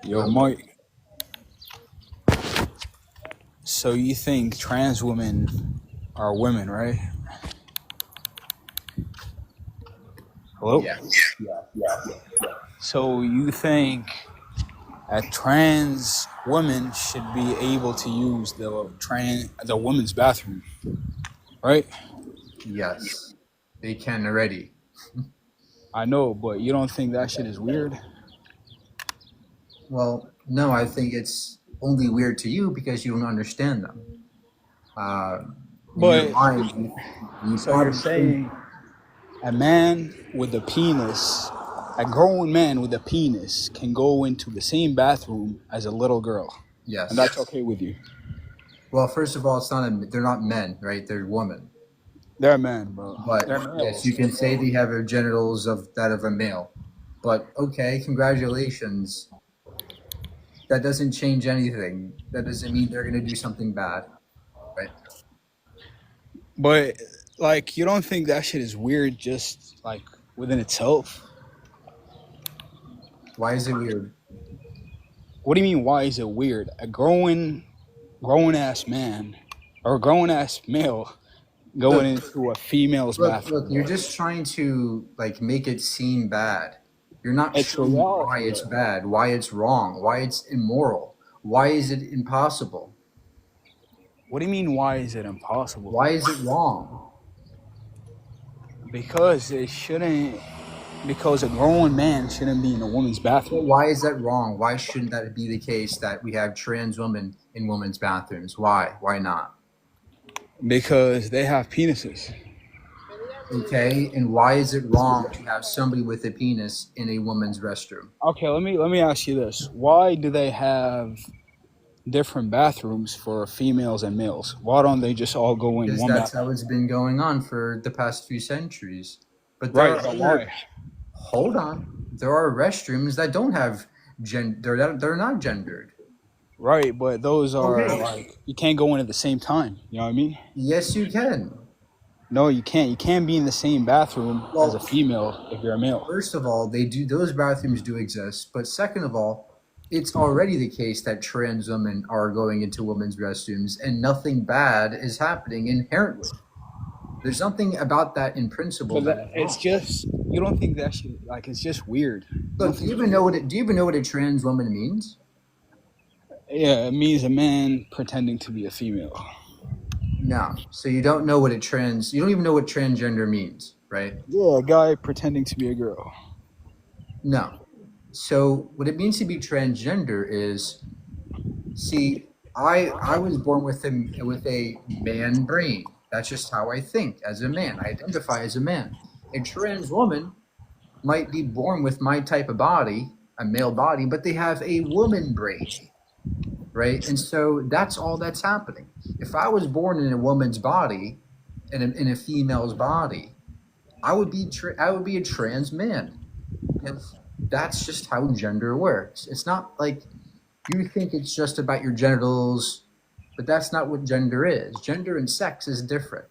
Yo, Mike. So you think trans women are women, right? Hello? Yes. So you think a trans woman should be able to use the women's bathroom, right? Yes. They can already. I know, but you don't think that shit is weird? Well, no, I think it's only weird to you because you don't understand them. Uh, in your But mind, you so you're probably think saying a man with a penis, a grown man with a penis can go into the same bathroom as a little girl, and yes. that's okay with you? Well, first of all, they're not men, right? They're women. They're men, bro. But They're yes, males. you can say they have genitals of that of a male. But okay, congratulations. That doesn't change anything. That doesn't mean they're going to do something bad, right? But like, you don't think that shit is weird just like within itself? Why is it weird? What do you mean? Why is it weird? A grown ass man or a grown ass male going Look, into a female's look, bathroom? you're just trying to like make it seem bad. You're not It's showing why reality, it's though. bad, why it's wrong, why it's immoral, why is it impossible, What do you mean? Why is it impossible? why is it wrong. Because it shouldn't. Because a grown man shouldn't be in a woman's Well, bathroom. why is that wrong? Why shouldn't that be the case that we have trans women in women's bathrooms? Why not? Because they have penises. Okay, and why is it wrong to have somebody with a penis in a woman's restroom? Okay, let me ask you this: why do they have different bathrooms for females and males? Why don't they just all go in Because one that's bathroom? how it's been going on for the past few centuries. But there Right, are but other why? Hold on. There are restrooms that don't have they're not gendered. Right, but those are Okay. like you can't go in at the same time. You know what I mean? Yes, you can. No, you can't. You can't be in the same bathroom as a Well, female if you're a male. first of all, those bathrooms do exist, but second of all, it's already the case that trans women are going into women's restrooms and nothing bad is happening inherently. There's nothing about that in principle But that is it's wrong. just you don't think that shit like it's just weird. You don't Look, think it's weird? do you even know what a trans woman means? Yeah, it means a man pretending to be a female. No. So you don't even know what transgender means, right? Yeah, a guy pretending to be a girl. No. So what it means to be transgender is, see, I was born with a man brain. That's just how I think as a man. I identify as a man. A trans woman might be born with my type of body, a male body, but they have a woman brain, right? And so that's all that's happening. If I was born in a woman's body, in a female's body, I would be a trans man because that's just how gender works. It's not like you think it's just about your genitals, but that's not what gender is. Gender and sex is different.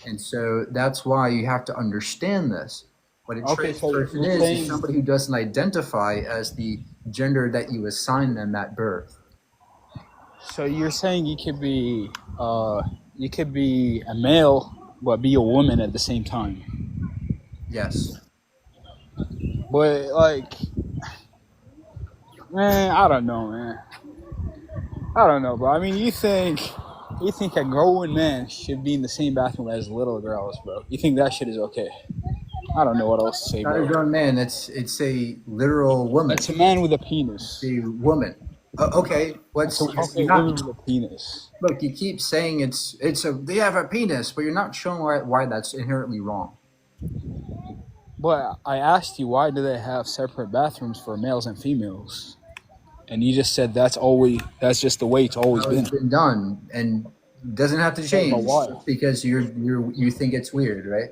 And so that's why you have to understand this. What a Okay, trans so person you're is saying somebody who doesn't identify as the gender that you assign them at birth. you could be you could be a male but be a woman at the same time. Yes. But like, man, I don't know, man. I don't know, bro. I mean, you think a grown man should be in the same bathroom as little girls, bro? You think that shit is okay? I don't know what else to say, Not a bro. grown man. It's a literal woman. That's a man with a It's penis. a woman. Okay. That's a You're okay not woman with a penis. look. You keep saying they have a penis, but you're not showing why that's inherently wrong. But I asked you why do they have separate bathrooms for males and females, and you just said that's just the way it's always How it's been. been done, and it doesn't have to But change why? just because you think it's weird, right?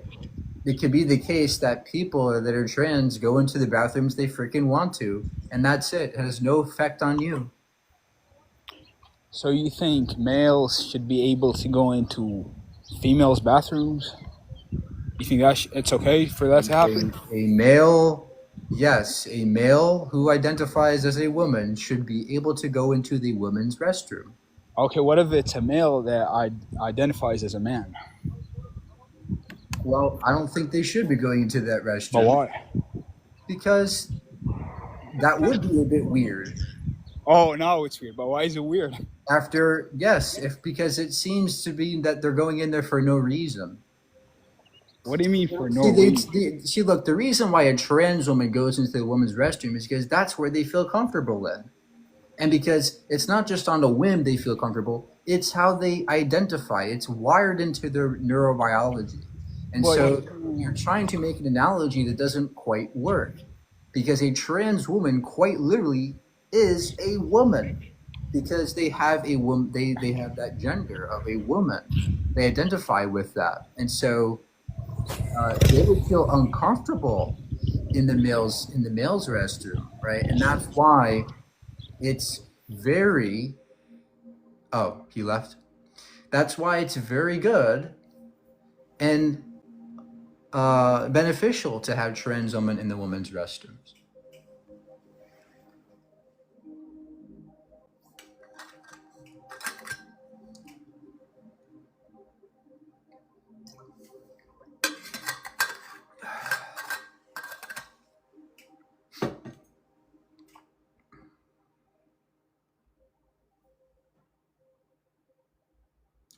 It could be the case that people that are trans go into the bathrooms they freaking want to, and that's it. It has no effect on you. So you think males should be able to go into females' bathrooms? You think it's okay for that to happen? A male Yes, a male who identifies as a woman should be able to go into the women's restroom. Okay, what if it's a male that identifies as a man? Well, I don't think they should be going into that But restroom why? because that would be a bit weird. Oh, now it's weird. But why is it weird? After, yes, if because it seems to be that they're going in there for no reason. What do you mean for no See, reason? see, look, the reason why a trans woman goes into the women's restroom is because that's where they feel comfortable in. And because it's not just on a whim they feel comfortable, it's how they identify. It's wired into their neurobiology. And But so you're trying to make an analogy that doesn't quite work because a trans woman quite literally is a woman because they have a woman they have that gender of a woman. They identify with that. And so they would feel uncomfortable in the male's restroom, right? And that's why it's very oh, he left. That's why it's very good and beneficial to have trans women in the women's restrooms.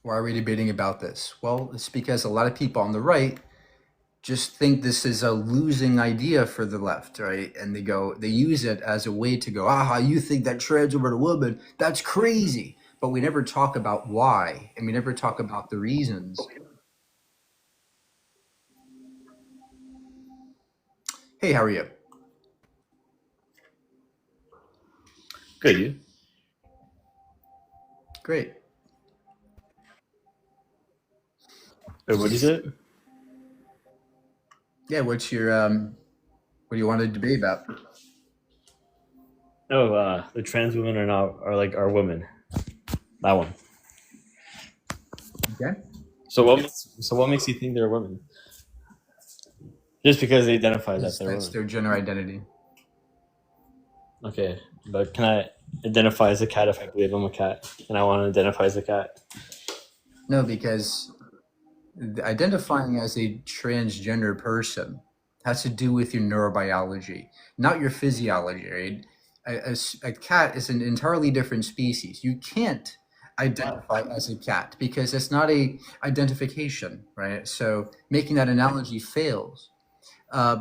Why are we debating about this? Well, it's because a lot of people on the right just think this is a losing idea for the left, right? And they use it as a way to go, you think that trans women are a woman? That's crazy. But we never talk about why, and we never talk about the reasons. Hey, how are you? Good, you? Great. Wait, what is it? Yeah, what's your what do you want to debate about? Oh, the trans women are women. That one. Okay. So what makes you think they're women? Just because they identify that they're That's women. their gender identity. Okay, but can I identify as a cat if I believe I'm a cat and I want to identify as a cat? No, because identifying as a transgender person has to do with your neurobiology, not your physiology, right? A cat is an entirely different species. You can't identify as a cat because it's not a identification, right? So making that analogy fails.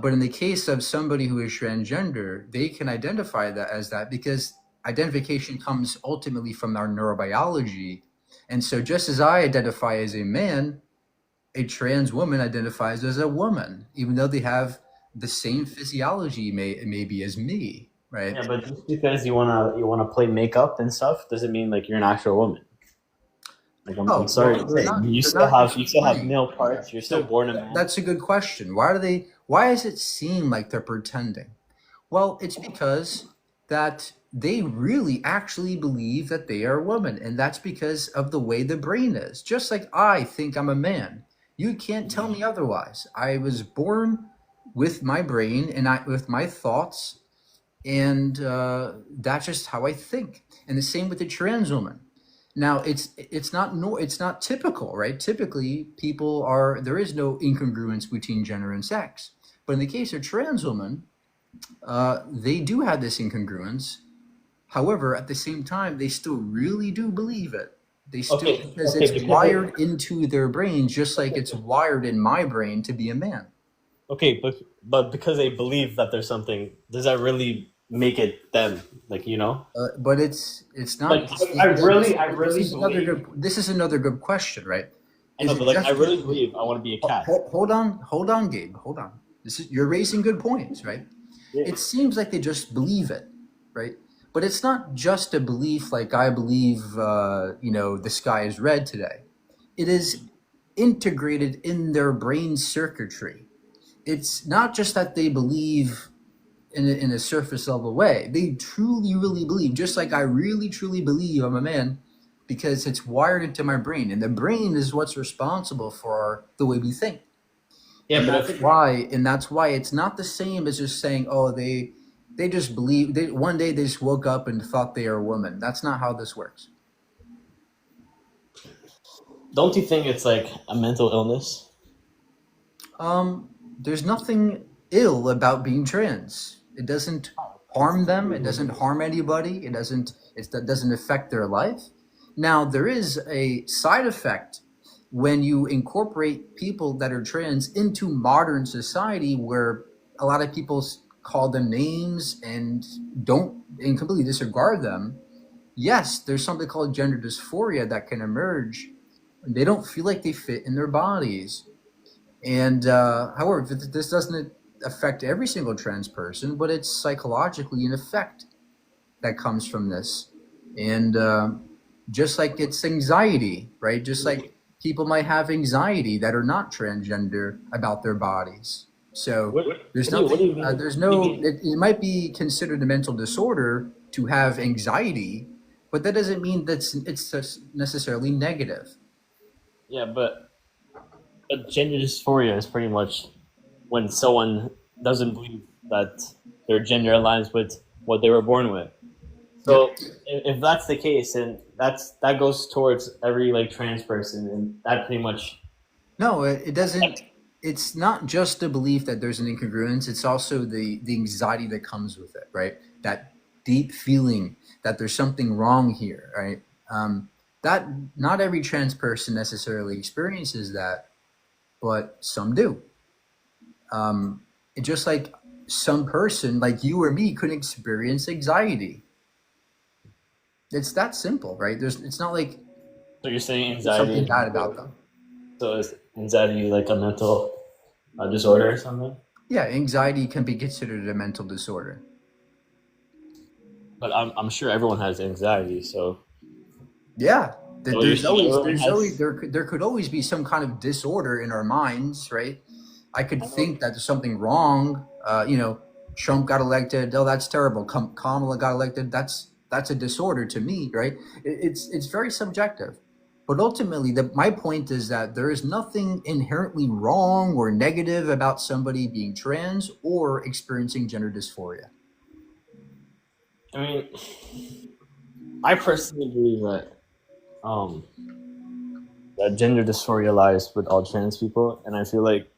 But in the case of somebody who is transgender, they can identify that as that because identification comes ultimately from our neurobiology. And so just as I identify as a man, a trans woman identifies as a woman, even though they have the same physiology maybe as me, right? Yeah, but just because you wanna play makeup and stuff doesn't mean like you're an actual woman. Like I'm Oh, sorry well, to say, you they're still not have you just still have playing. male Yeah. parts. You're still So born a man. that's a good question. Why does it seem like they're pretending? Well, it's because that they really actually believe that they are a woman, and that's because of the way the brain is. Just like I think I'm a man. You can't tell me otherwise. I was born with my brain and with my thoughts, and that's just how I think. And the same with the trans woman. Now it's not typical, right? Typically, there is no incongruence between gender and sex, but in the case of trans women, they do have this incongruence. However, at the same time, they still really do believe it. They still Okay, because okay, it's because wired into their brains, just like it's wired in my brain to be a man. okay, but because they believe that there's something, does that really make it them? Like But it's not. like I really believe. This is another good question, right? I Is know, it but like I just really believe I want to be a cat. hold on, Gabe, hold on. You're raising good points, right? Yeah. It seems like they just believe it, right? But it's not just a belief like I believe, the sky is red today. It is integrated in their brain circuitry. It's not just that they believe in a surface level way. They truly, really believe, just like I really, truly believe I'm a man, because it's wired into my brain, and the brain is what's responsible for the way we think. Yeah, And but that's why, it's not the same as just saying, oh, they just believe they one day they just woke up and thought they are a woman. That's not how this works. don't you think it's like a mental illness? There's nothing ill about being trans. It doesn't harm them. It doesn't harm anybody. That doesn't affect their life. Now, there is a side effect when you incorporate people that are trans into modern society, where a lot of people call them names and completely disregard them. Yes, there's something called gender dysphoria that can emerge. They don't feel like they fit in their bodies. And however, this doesn't affect every single trans person, but it's psychologically an effect that comes from this. And just like it's anxiety, right? Just like people might have anxiety that are not transgender about their bodies. So there's What do you nothing, mean? there's What do you no, mean? it might be considered a mental disorder to have anxiety, but that doesn't mean it's just necessarily negative. Yeah, but gender dysphoria is pretty much when someone doesn't believe that their gender aligns with what they were born with. Yeah. So if that's the case, then that goes towards every like trans person, and that pretty much. No, it doesn't. It's not just the belief that there's an incongruence. It's also the anxiety that comes with it, right? That deep feeling that there's something wrong here, right? That not every trans person necessarily experiences that, but some do. It just like some person, like you or me, could experience anxiety. It's that simple, right? It's not like So you're saying there's something anxiety? bad about them. So is anxiety like a mental disorder or something? Yeah, anxiety can be considered a mental disorder. But I'm sure everyone has anxiety. So Yeah, so you're saying everyone has. there could always be some kind of disorder in our minds, right? I could think that there's something wrong. Trump got elected. Oh, that's terrible. Kamala got elected. That's a disorder to me, right? It's very subjective. But ultimately, my point is that there is nothing inherently wrong or negative about somebody being trans or experiencing gender dysphoria. I mean, I personally believe um, that gender dysphoria lies with all trans people, and I feel like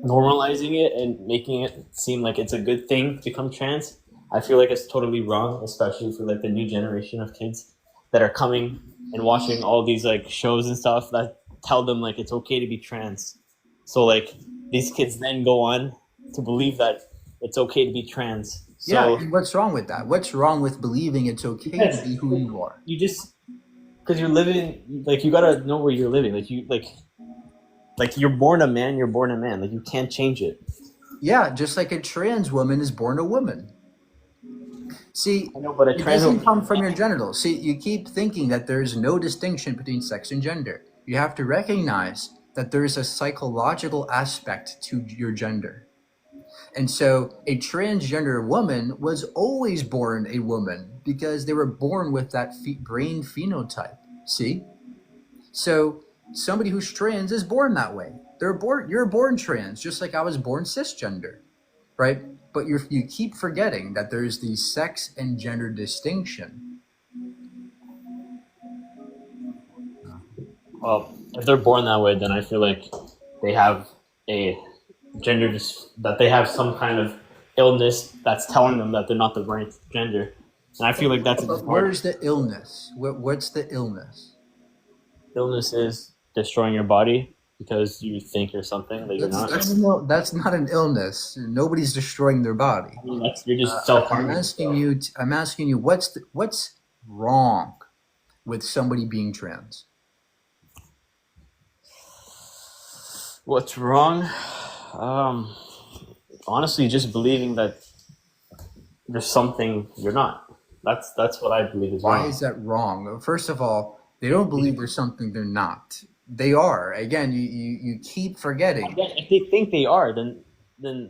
normalizing it and making it seem like it's a good thing to become trans, I feel like it's totally wrong, especially for like the new generation of kids that are coming and watching all these like shows and stuff that tell them like it's okay to be trans. So like these kids then go on to believe that it's okay to be trans. Yeah, So and what's wrong with that? What's wrong with believing it's okay to yes, be who you are? you just because you're living like you gotta know where you're living. Like you're born a man, you're born a man. Like you can't change it. Yeah, just like a trans woman is born a woman. See, I know, but a it trans doesn't come from your genitals. See, you keep thinking that there's no distinction between sex and gender. You have to recognize that there's a psychological aspect to your gender. And so a transgender woman was always born a woman because they were born with that brain phenotype. See? So somebody who's trans is born that way. You're born trans, just like I was born cisgender, right? But you keep forgetting that there's the sex and gender distinction. well, if they're born that way, then I feel like they have a that they have some kind of illness that's telling them that they're not the right gender. And I feel like that's a But disorder. where's the illness? What's the illness? Illness is destroying your body because you think you're something that you're not. That's not an illness. Nobody's destroying their body. I mean, you're just self-harming. I'm asking you, what's wrong with somebody being trans? What's wrong? Honestly, just believing that there's something you're not. That's what I believe is wrong. Why is that wrong? First of all, they don't believe there's something they're not. They are. Again, you keep forgetting. Again, if they think they are, then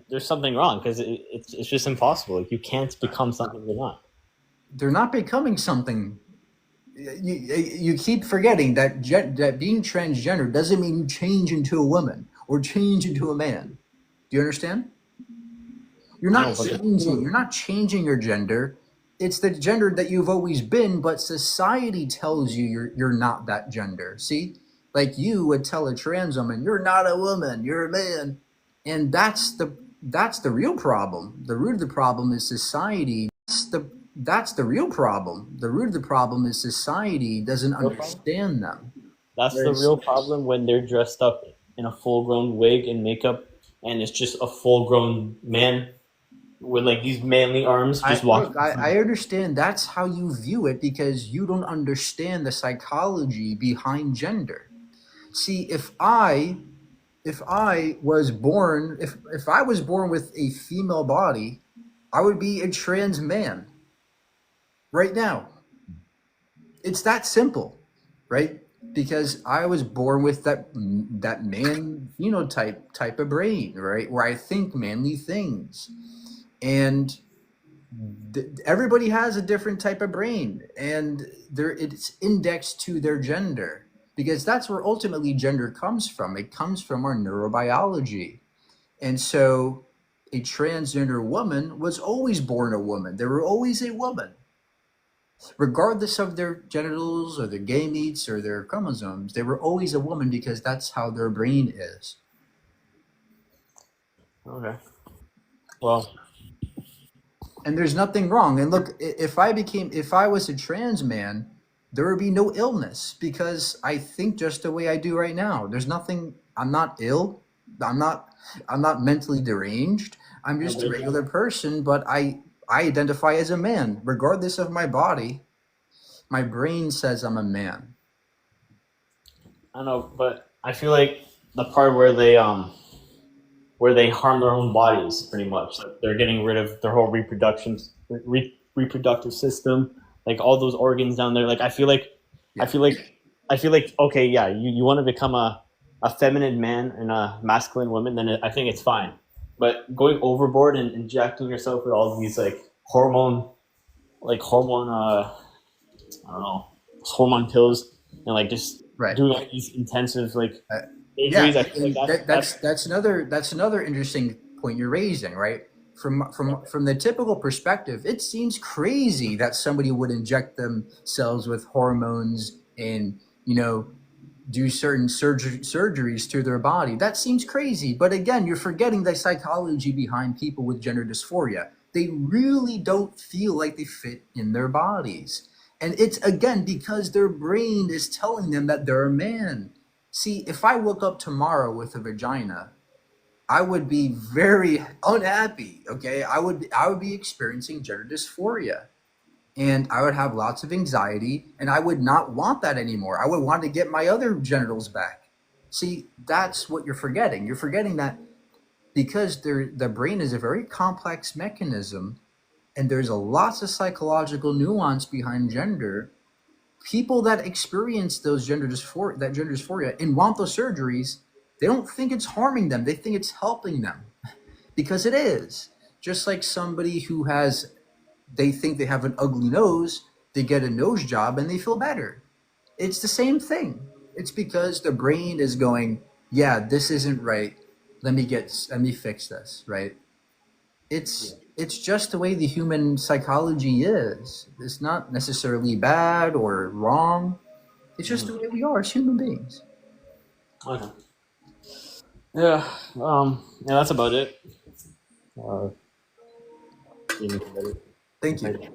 there's something wrong because it's just impossible. Like, you can't become something you're not. They're not becoming something. You keep forgetting that being transgender doesn't mean you change into a woman or change into a man. Do you understand? You're I not know, but changing. You're not changing your gender. It's the gender that you've always been, but society tells you you're not that gender. See, like you would tell a trans woman, "You're not a woman. You're a man," and that's the real problem. The root of the problem is society. That's the real problem. The root of the problem is society doesn't real problem? understand them. That's the Whereas real problem when they're dressed up in a full-grown wig and makeup, and it's just a full-grown man with like these manly arms just walking. I understand that's how you view it because you don't understand the psychology behind gender. See, if I was born if I was born with a female body, I would be a trans man right now. It's that simple, right? Because I was born with that man phenotype type of brain, right? Where I think manly things. And everybody has a different type of brain, and it's indexed to their gender because that's where ultimately gender comes from. It comes from our neurobiology. And so a transgender woman was always born a woman. They were always a woman regardless of their genitals or their gametes or their chromosomes. They were always a woman because that's how their brain is. Okay. Well, And there's nothing wrong. And look, if I was a trans man, there would be no illness because I think just the way I do right now. There's nothing. I'm not ill. I'm not. I'm not mentally deranged. I'm just a regular person, but I identify as a man, regardless of my body. My brain says I'm a man. I don't know, but I feel like the part where they harm their own bodies, pretty much. Like they're getting rid of their whole reproductive system, like all those organs down there. Like I feel like, I feel like, okay, yeah, you want to become a feminine man and a masculine woman, then I think it's fine. But going overboard and injecting yourself with all these hormone, I don't know, hormone pills, and like just Right. doing all these intensive like Yeah, injuries. I feel like that's another interesting point you're raising, right? From the typical perspective, it seems crazy that somebody would inject themselves with hormones and do certain surgeries to their body. That seems crazy, but again, you're forgetting the psychology behind people with gender dysphoria. They really don't feel like they fit in their bodies, and it's again because their brain is telling them that they're a man. See, if I woke up tomorrow with a vagina, I would be very unhappy. Okay, I would be experiencing gender dysphoria, and I would have lots of anxiety, and I would not want that anymore. I would want to get my other genitals back. See, that's what you're forgetting. You're forgetting that because the brain is a very complex mechanism, and there's a lots of psychological nuance behind gender. People that experience that gender dysphoria and want those surgeries, they don't think it's harming them. They think it's helping them because it is. Just like somebody they think they have an ugly nose, they get a nose job and they feel better. It's the same thing. It's because the brain is going, yeah, this isn't right. Let me fix this, right? It's just the way the human psychology is. It's not necessarily bad or wrong. It's just the way we are as human beings. okay. Yeah. Yeah, that's about it. Uh, Thank you.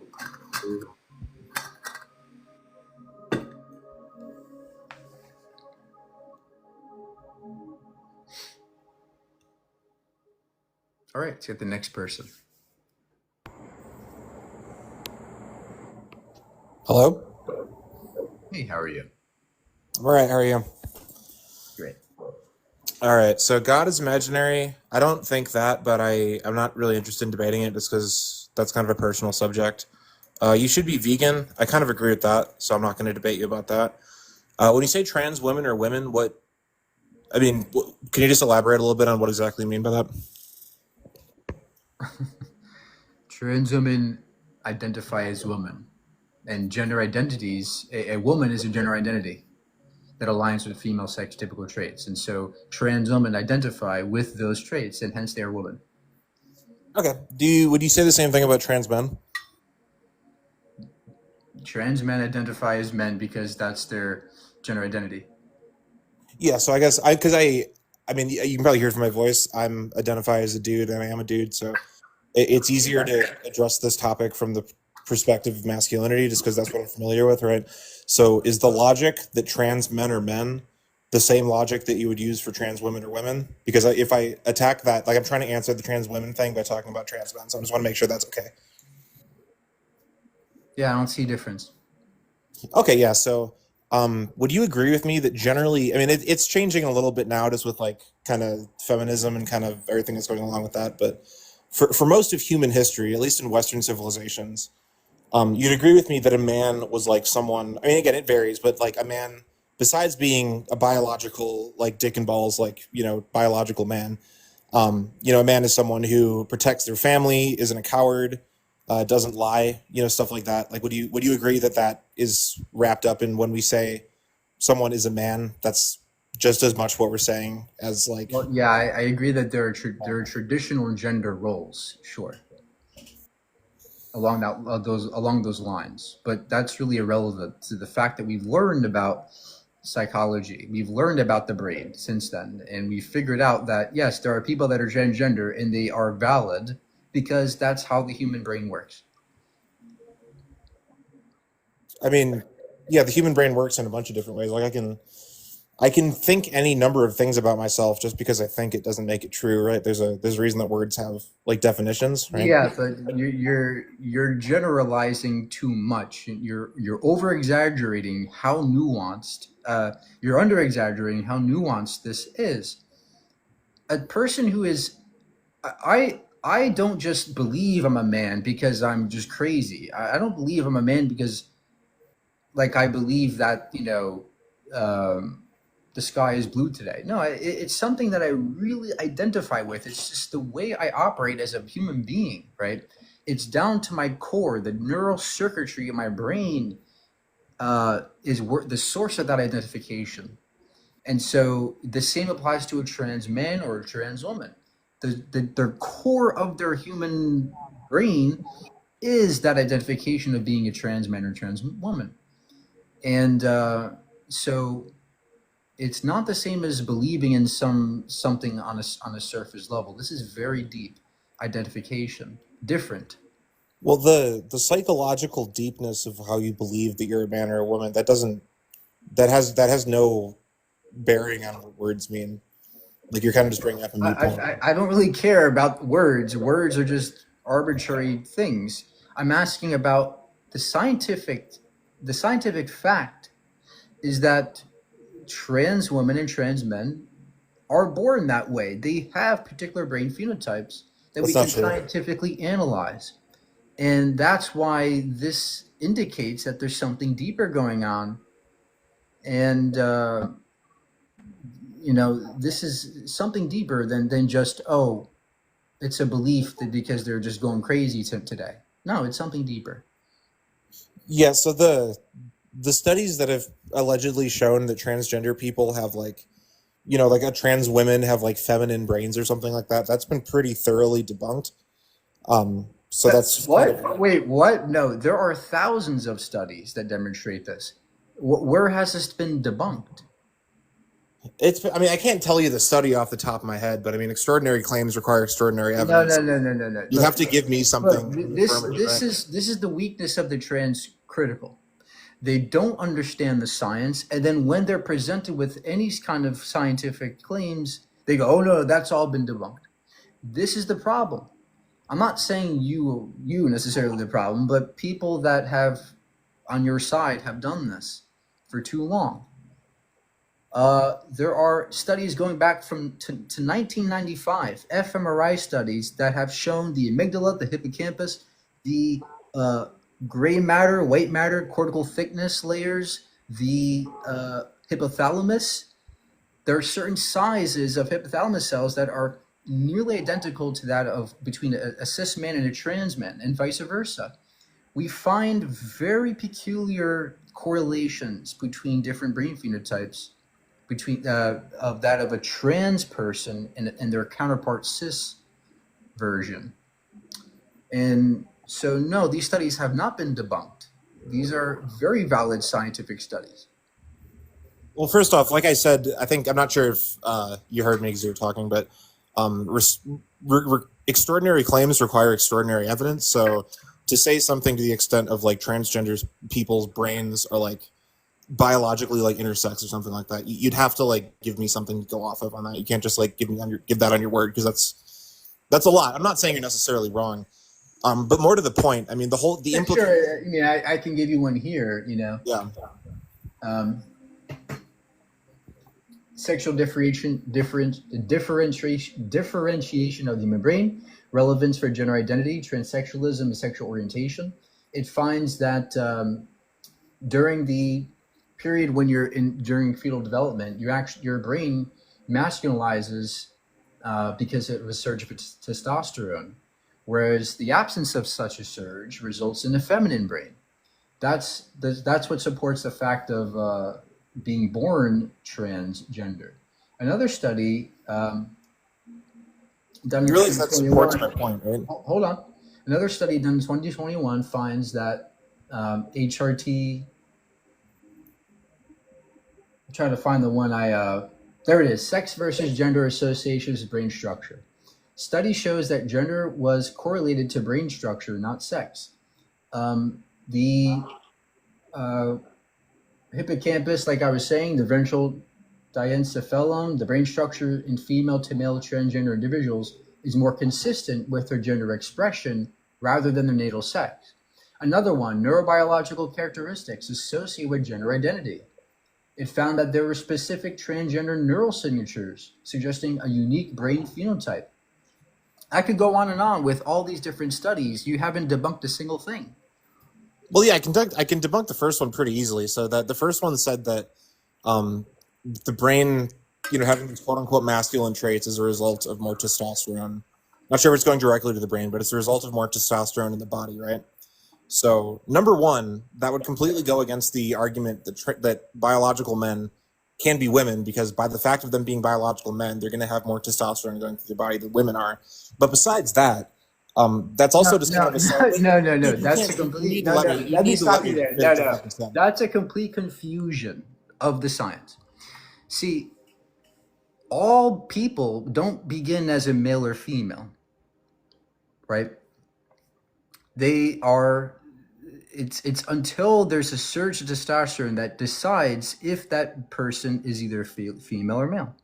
All right, let's get the next person. Hello? Hey, how are you? All right, how are you? Great. All right, so God is imaginary. I don't think that, but I'm not really interested in debating it just because that's kind of a personal subject. You should be vegan. I kind of agree with that, so I'm not going to debate you about that. When you say trans women or women, can you just elaborate a little bit on what exactly you mean by that? Trans women identify as women, and gender identities. A woman is a gender identity. that aligns with female sex typical traits. And so trans women identify with those traits, and hence they are women. Okay. Would you say the same thing about trans men? Trans men identify as men because that's their gender identity. Yeah, so I guess I mean, you can probably hear it from my voice. I'm identify as a dude, and I am a dude, so it's easier to address this topic from the perspective of masculinity, just because that's what I'm familiar with, right? So, is the logic that trans men are men the same logic that you would use for trans women or women? Because if I attack that, like I'm trying to answer the trans women thing by talking about trans men, so I just want to make sure that's okay. Yeah, I don't see a difference. Okay, yeah. So, would you agree with me that generally, I mean, it's changing a little bit now, just with like kind of feminism and kind of everything that's going along with that. But for most of human history, at least in Western civilizations, you'd agree with me that a man was like someone. I mean, again, it varies, but like a man, besides being a biological, like dick and balls, like biological man, a man is someone who protects their family, isn't a coward, doesn't lie, stuff like that. Like, would you agree that that is wrapped up in when we say someone is a man? That's just as much what we're saying as like. Well, yeah, I agree that there are traditional gender roles, sure, along those lines, but that's really irrelevant to the fact that we've learned about psychology. We've learned about the brain since then, and we figured out that yes, there are people that are transgender, and they are valid because that's how the human brain works. I mean, yeah, the human brain works in a bunch of different ways. Like I can think any number of things about myself just because I think it doesn't make it true, right? There's a reason that words have like definitions, right? Yeah, but you're generalizing too much. You're over exaggerating how nuanced. You're under exaggerating how nuanced this is. A person who is, I don't just believe I'm a man because I'm just crazy. I don't believe I'm a man because like I believe that the sky is blue today. No, it's something that I really identify with. It's just the way I operate as a human being, right? It's down to my core, the neural circuitry in my brain is the source of that identification. And so the same applies to a trans man or a trans woman. The core of their human brain is that identification of being a trans man or trans woman. And so it's not the same as believing in something on a surface level. This is very deep identification, different. Well, the psychological deepness of how you believe that you're a man or a woman, that has no bearing on what words mean. Like you're kind of just bringing up a moot point. I don't really care about words. Words are just arbitrary things. I'm asking about the scientific fact is that trans women and trans men are born that way. They have particular brain phenotypes that we That's not can true. scientifically analyze. And that's why this indicates that there's something deeper going on. And, this is something deeper than just, oh, it's a belief that because they're just going crazy today. No, it's something deeper. Yeah, so the studies that have allegedly shown that transgender people have like like a trans women have like feminine brains or something like that, that's been pretty thoroughly debunked. So that's just kind of, What? Wait, what? No, there are thousands of studies that demonstrate this. Where has this been debunked? I mean, I can't tell you the study off the top of my head, but I mean, extraordinary claims require extraordinary No, evidence. no. You have to give me Look, something this affirmative, this right? is this is the weakness of the transcritical. They don't understand the science, and then when they're presented with any kind of scientific claims, they go, "Oh no, that's all been debunked." This is the problem. I'm not saying you necessarily the problem, but people that have on your side have done this for too long. There are studies going back to 1995, fMRI studies that have shown the amygdala, the hippocampus, the gray matter, white matter, cortical thickness layers, the hypothalamus. There are certain sizes of hypothalamus cells that are nearly identical to that of between a cis man and a trans man, and vice versa. We find very peculiar correlations between different brain phenotypes between of that of a trans person and their counterpart cis version. And so, no, these studies have not been debunked. These are very valid scientific studies. Well, first off, like I said, I'm not sure if you heard me because you were talking, but extraordinary claims require extraordinary evidence. So to say something to the extent of like transgender people's brains are like biologically like intersex or something like that, you'd have to like give me something to go off of on that. You can't just like give that on your word, because that's a lot. I'm not saying you're necessarily wrong, but more to the point, I mean, the implication. Sure, I mean, I can give you one here. Yeah. Sexual differentiation of the human brain, relevance for gender identity, transsexualism, and sexual orientation. It finds that during the period when you're during fetal development, your brain masculinizes because of a surge of testosterone, whereas the absence of such a surge results in a feminine brain. That's what supports the fact of being born transgender. Another study done in You realize that 2021. supports my point, right? Hold on. Another study done in 2021 finds that HRT. I'm trying to find the one there it is. Sex versus gender associations with brain structure. Study shows that gender was correlated to brain structure, not sex. The hippocampus, like I was saying, the ventral diencephalon, the brain structure in female to male transgender individuals is more consistent with their gender expression rather than their natal sex. Another one, neurobiological characteristics associated with gender identity. It found that there were specific transgender neural signatures suggesting a unique brain phenotype. I could go on and on with all these different studies. You haven't debunked a single thing. Well, yeah, I can debunk the first one pretty easily. So that the first one said that the brain, having these quote unquote masculine traits as a result of more testosterone. Not sure if it's going directly to the brain, but it's a result of more testosterone in the body, right? So number one, that would completely go against the argument that biological men can be women, because by the fact of them being biological men, they're going to have more testosterone going through their body than women are. But besides that, that's also just kind of a no. That's a complete. Let me stop you there. No. That's a complete confusion of the science. See, all people don't begin as a male or female, right? They are. It's until there's a surge of testosterone that decides if that person is either female or male.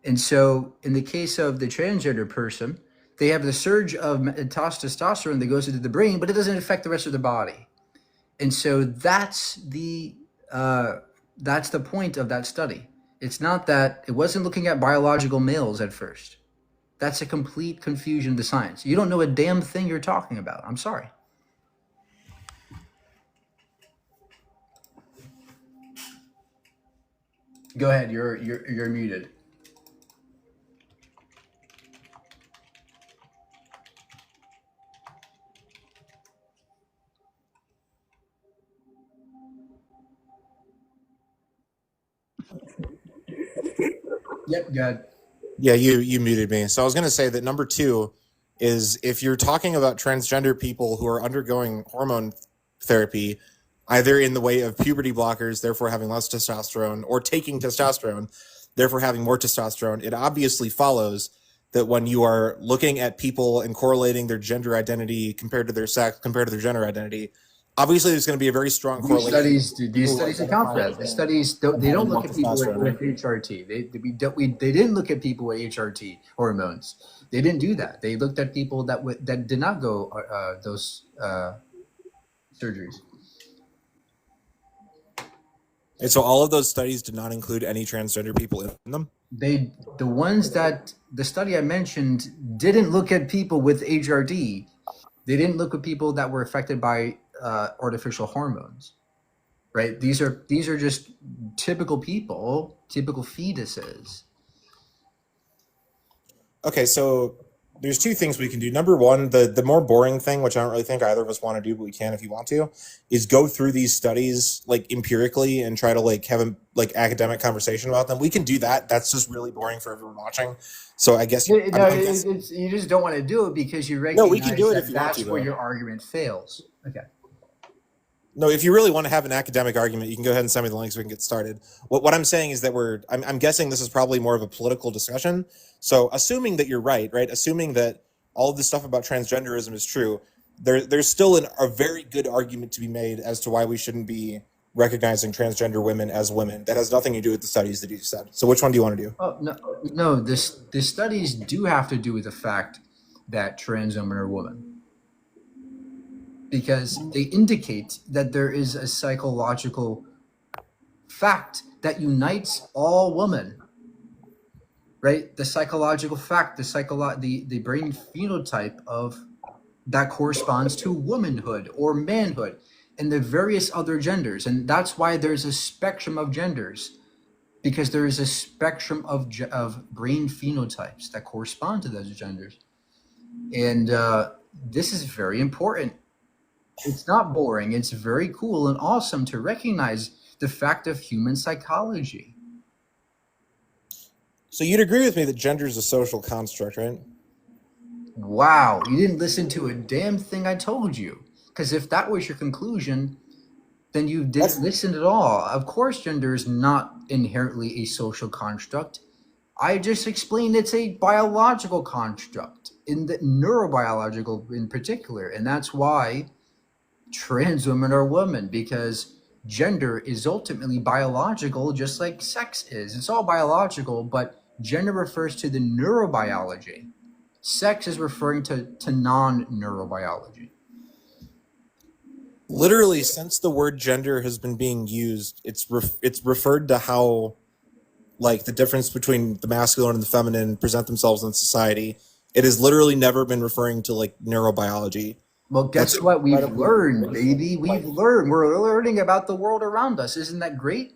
And so, in the case of the transgender person, they have the surge of testosterone that goes into the brain, but it doesn't affect the rest of the body. And so that's the point of that study. It's not that it wasn't looking at biological males at first. That's a complete confusion of the science. You don't know a damn thing you're talking about. I'm sorry. Go ahead. You're muted. Yep, go ahead. Yeah, you muted me. So I was going to say that number two is, if you're talking about transgender people who are undergoing hormone therapy, either in the way of puberty blockers, therefore having less testosterone, or taking testosterone, therefore having more testosterone, it obviously follows that when you are looking at people and correlating their gender identity compared to their sex, compared to their gender identity, obviously there's going to be a very strong correlation. These studies account for that. The studies they don't look at people with HRT. They didn't look at people with HRT hormones. They didn't do that. They looked at people that did not go those surgeries. And so all of those studies did not include any transgender people in them? The ones that the study I mentioned didn't look at people with HRT. They didn't look at people that were affected by artificial hormones, right? These are just typical people, typical fetuses. Okay, so there's two things we can do. Number one, the more boring thing, which I don't really think either of us want to do, but we can if you want to, is go through these studies like empirically and try to like have a like academic conversation about them. We can do that. That's just really boring for everyone watching. So I guess No, I'm guessing, it's, you just don't want to do it because you no, we can recognize do it that if you want that's to where though. your argument fails. Okay. No, if you really want to have an academic argument, you can go ahead and send me the link so we can get started. What I'm saying is that I'm guessing this is probably more of a political discussion. So assuming that you're right, assuming that all of this stuff about transgenderism is true, there's still a very good argument to be made as to why we shouldn't be recognizing transgender women as women. That has nothing to do with the studies that you said. So which one do you want to do? Oh no. The studies do have to do with the fact that trans women are women, because they indicate that there is a psychological fact that unites all women, right? The psychological fact, the brain phenotype of that corresponds to womanhood or manhood and the various other genders. And that's why there's a spectrum of genders, because there is a spectrum of brain phenotypes that correspond to those genders. And this is very important. It's not boring. It's very cool and awesome to recognize the fact of human psychology. So you'd agree with me that gender is a social construct, right? Wow, you didn't listen to a damn thing I told you. Because if that was your conclusion, then you didn't listen at all. Of course, gender is not inherently a social construct. I just explained it's a biological construct, in the neurobiological in particular. And that's why trans women are women, because gender is ultimately biological, just like sex is. It's all biological, but gender refers to the neurobiology. Sex is referring to non-neurobiology. Literally, since the word gender has been being used, it's referred to how, like, the difference between the masculine and the feminine present themselves in society. It has literally never been referring to like neurobiology. Well, guess That's what? We've incredibly learned, racist. baby. We've learned. We're learning about the world around us. Isn't that great?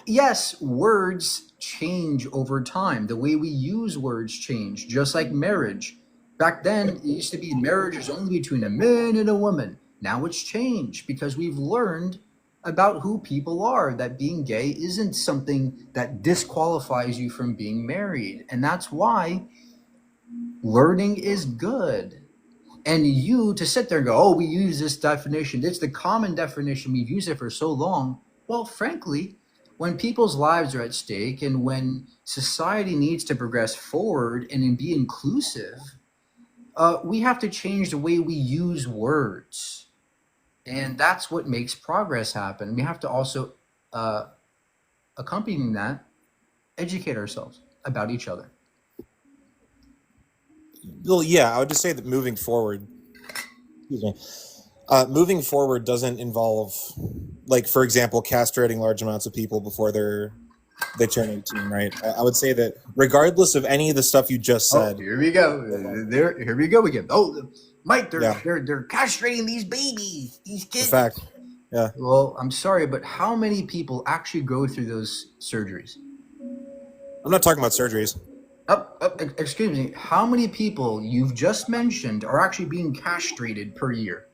Yes, words change over time. The way we use words change, just like marriage. Back then, it used to be marriage is only between a man and a woman. Now it's changed because we've learned about who people are, that being gay isn't something that disqualifies you from being married. And that's why learning is good. And you to sit there and go, oh, we use this definition. It's the common definition. We've used it for so long. Well, frankly, when people's lives are at stake and when society needs to progress forward and be inclusive, we have to change the way we use words. And that's what makes progress happen. We have to also, accompanying that, educate ourselves about each other. Well, yeah, I would just say that moving forward, moving forward doesn't involve, like, for example, castrating large amounts of people before they turn 18, right? I would say that regardless of any of the stuff you just said, Here we go. Here we go again. Oh, Mike, they're Yeah. they're castrating these babies, these in kids. fact, yeah, Well, I'm sorry, but how many people actually go through those surgeries? I'm not talking about surgeries. Excuse me. How many people you've just mentioned are actually being castrated per year?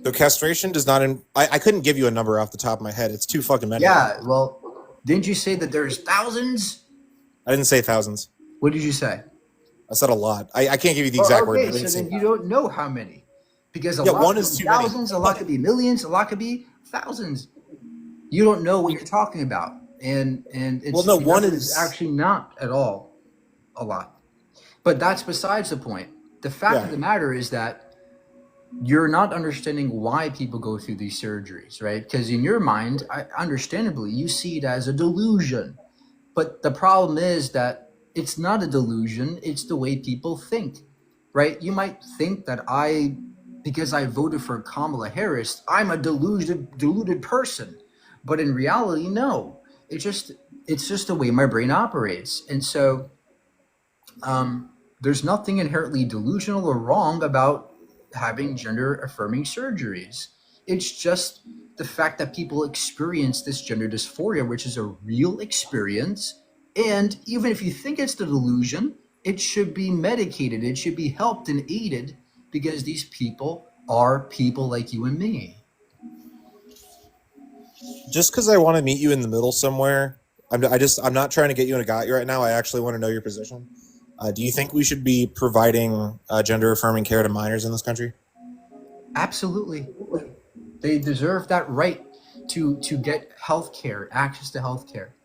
So castration does not. I couldn't give you a number off the top of my head. It's too fucking many. Yeah. Well, didn't you say that there's thousands? I didn't say thousands. What did you say? I said a lot. I can't give you the exact word. Okay, I didn't so say then you don't know how many, because a Yeah, lot one could is be too many. thousands, a lot could be millions, a lot could be thousands. You don't know what you're talking about, and it's Well, no, one it's is- actually not at all a lot. But that's besides the point. The fact Yeah. of the matter is that you're not understanding why people go through these surgeries, right? Because in your mind, understandably, you see it as a delusion. But the problem is that it's not a delusion, it's the way people think, right? You might think that because I voted for Kamala Harris, I'm a deluded person. But in reality, no. It's just the way my brain operates. And so there's nothing inherently delusional or wrong about having gender affirming surgeries. It's just the fact that people experience this gender dysphoria, which is a real experience. And even if you think it's the delusion, It should be medicated. It should be helped and aided because these people are people like you and me. Just because I want to meet you in the middle somewhere, I'm not trying to get you in a got you right now. I actually want to know your position. Do you think we should be providing gender affirming care to minors in this country? Absolutely. They deserve that right to get health care, access to health care.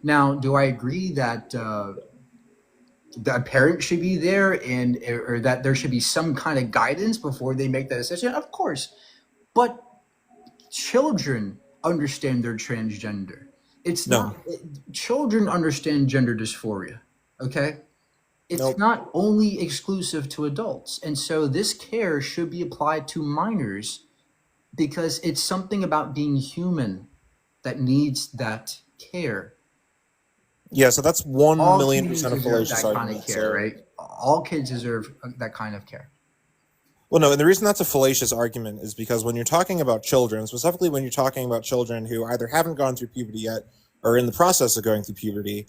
Now, do I agree that the parent should be there and or that there should be some kind of guidance before they make that decision? Of course. But children understand they're transgender. It's No. not children understand gender dysphoria. Okay? It's Nope. not only exclusive to adults. And so this care should be applied to minors because it's something about being human that needs that care. Yeah, so that's 1 All million humans percent a deserve fallacious that kind argument. of care, So, right? All kids deserve that kind of care. well, no, and the reason that's a fallacious argument is because when you're talking about children, specifically when you're talking about children who either haven't gone through puberty yet or in the process of going through puberty,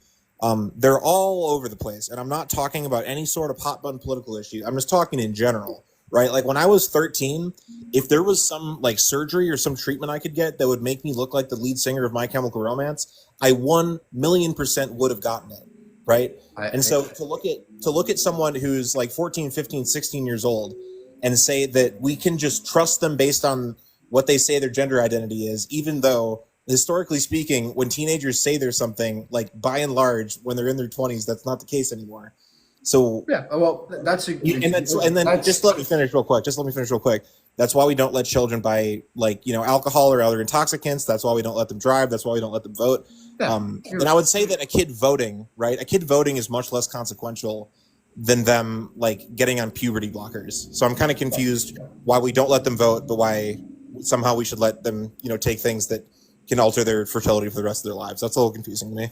they're all over the place. And I'm not talking about any sort of hot button political issue. I'm just talking in general, right? Like when I was 13, if there was some like surgery or some treatment I could get that would make me look like the lead singer of My Chemical Romance, I 1,000,000% would have gotten it, right? And so to look at someone who's like 14, 15, 16 years old and say that we can just trust them based on what they say their gender identity is, even though historically speaking, when teenagers say there's something, like by and large, when they're in their 20s, that's not the case anymore. So Yeah, well, that's a and then just let me finish real quick. That's why we don't let children buy alcohol or other intoxicants. That's why we don't let them drive. That's why we don't let them vote. Yeah, And I would say that a kid voting is much less consequential than them like getting on puberty blockers. So I'm kind of confused why we don't let them vote, but why somehow we should let them, take things that can alter their fertility for the rest of their lives. That's a little confusing to me.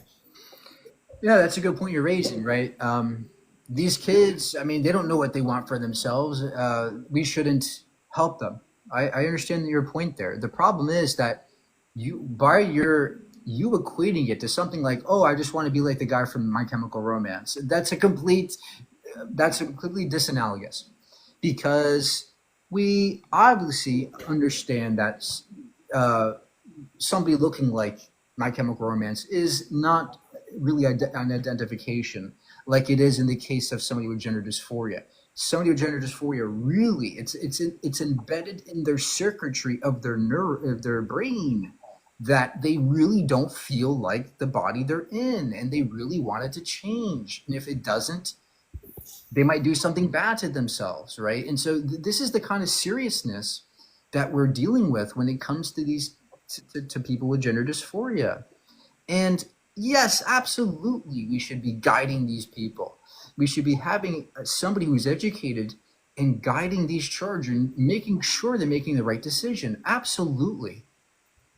Yeah, that's a good point you're raising, right? These kids, I mean, they don't know what they want for themselves. We shouldn't help them. I understand your point there. The problem is that you equating it to something like, oh, I just want to be like the guy from My Chemical Romance. That's completely disanalogous because we obviously understand that somebody looking like My Chemical Romance is not really an identification like it is in the case of somebody with gender dysphoria. Somebody with gender dysphoria really it's embedded in their circuitry of their brain that they really don't feel like the body they're in and they really want it to change. And if it doesn't, they might do something bad to themselves, right? And so this is the kind of seriousness that we're dealing with when it comes to these to people with gender dysphoria. And yes, absolutely, we should be guiding these people. We should be having somebody who's educated and guiding these children, making sure they're making the right decision. Absolutely.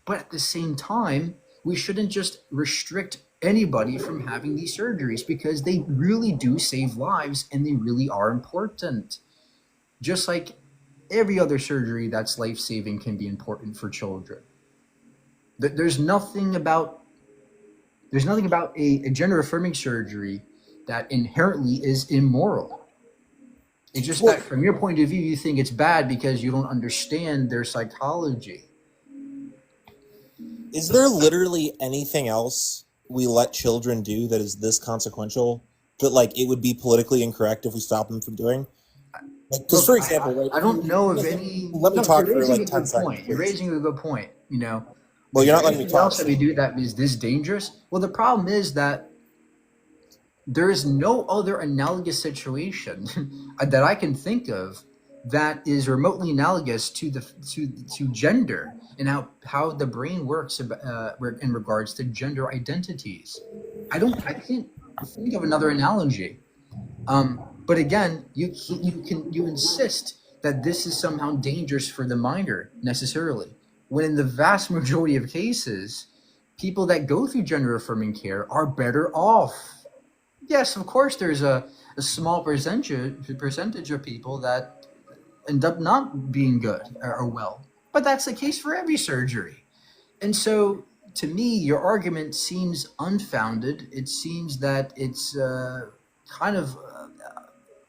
But at the same time, we shouldn't just restrict anybody from having these surgeries because they really do save lives and they really are important. Just like every other surgery that's life-saving can be important for children. There's nothing about a gender affirming surgery that inherently is immoral. It's just that from your point of view, you think it's bad because you don't understand their psychology. Is there literally anything else we let children do that is this consequential that like it would be politically incorrect if we stop them from doing? Because for example, right, I don't know of any. Let me talk for like 10 seconds. seconds. You're raising a good point. Well, you're not letting me talk. Else that we do that is this dangerous? Well, the problem is that there is no other analogous situation that I can think of that is remotely analogous to gender and how the brain works in regards to gender identities. I can't think of another analogy. But again, you insist that this is somehow dangerous for the minor necessarily, when in the vast majority of cases, people that go through gender affirming care are better off. Yes, of course, there's a small percentage of people that end up not being good or well, but that's the case for every surgery. And so, to me, your argument seems unfounded. It seems that it's kind of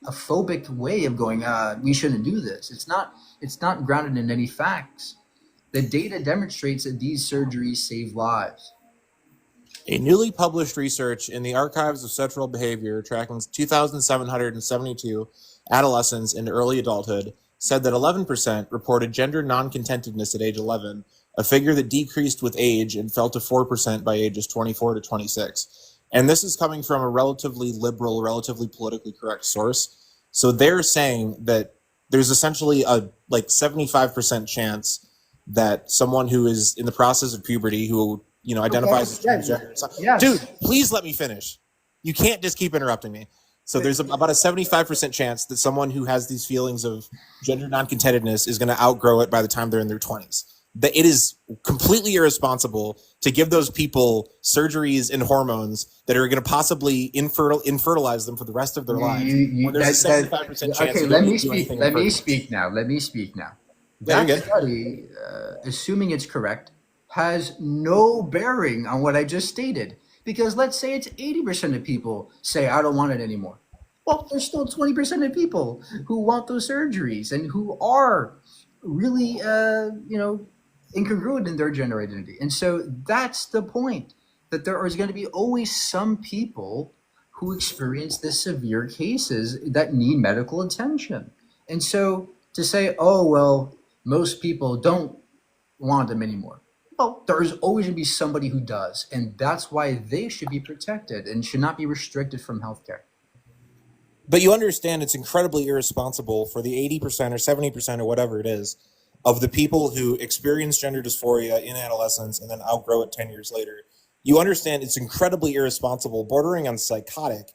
a phobic way of going, we shouldn't do this. It's not grounded in any facts. The data demonstrates that these surgeries save lives. A newly published research in the Archives of Sexual Behavior tracking 2,772 adolescents into early adulthood said that 11% reported gender non-contentedness at age 11, a figure that decreased with age and fell to 4% by ages 24 to 26. And this is coming from a relatively liberal, relatively politically correct source. So they're saying that there's essentially a 75% chance that someone who is in the process of puberty, who identifies as transgender. Yes. Dude, please let me finish. You can't just keep interrupting me. So there's about a 75% chance that someone who has these feelings of gender non-contentedness is going to outgrow it by the time they're in their 20s. That it is completely irresponsible to give those people surgeries and hormones that are going to possibly infertilize them for the rest of their lives. There's a 75% chance. Okay, let me speak. Let me speak now. That study, assuming it's correct, has no bearing on what I just stated. Because let's say it's 80% of people say, I don't want it anymore. Well, there's still 20% of people who want those surgeries and who are really, incongruent in their gender identity. And so that's the point, that there is going to be always some people who experience the severe cases that need medical attention. And so to say, oh, well, most people don't want them anymore. Well, there's always going to be somebody who does, and that's why they should be protected and should not be restricted from healthcare. But you understand it's incredibly irresponsible for the 80% or 70% or whatever it is of the people who experience gender dysphoria in adolescence and then outgrow it 10 years later. You understand it's incredibly irresponsible, bordering on psychotic,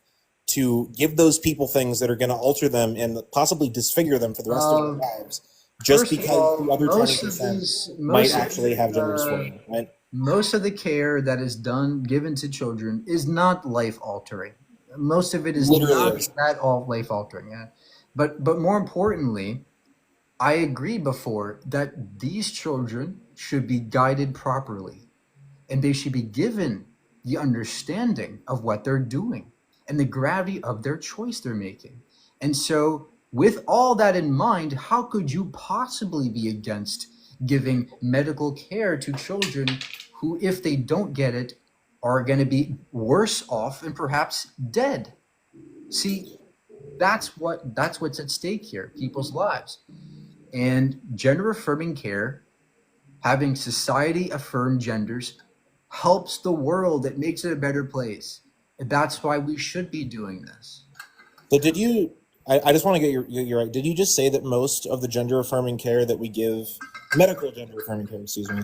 to give those people things that are going to alter them and possibly disfigure them for the rest of their lives. Just because the other 20% might actually have gender dysphoria, right? Most of the care that is given to children is not life-altering. Most of it is not that all life-altering. Yeah. But more importantly, I agree before that these children should be guided properly, and they should be given the understanding of what they're doing and the gravity of their choice they're making. And so with all that in mind, how could you possibly be against giving medical care to children who, if they don't get it, are going to be worse off and perhaps dead? See, that's what's at stake here, people's lives. And gender affirming care, having society affirm genders, helps the world. It makes it a better place. And that's why we should be doing this. So did you, I just want to get your, did you just say that most of the gender affirming care that we give, medical gender affirming care, excuse me,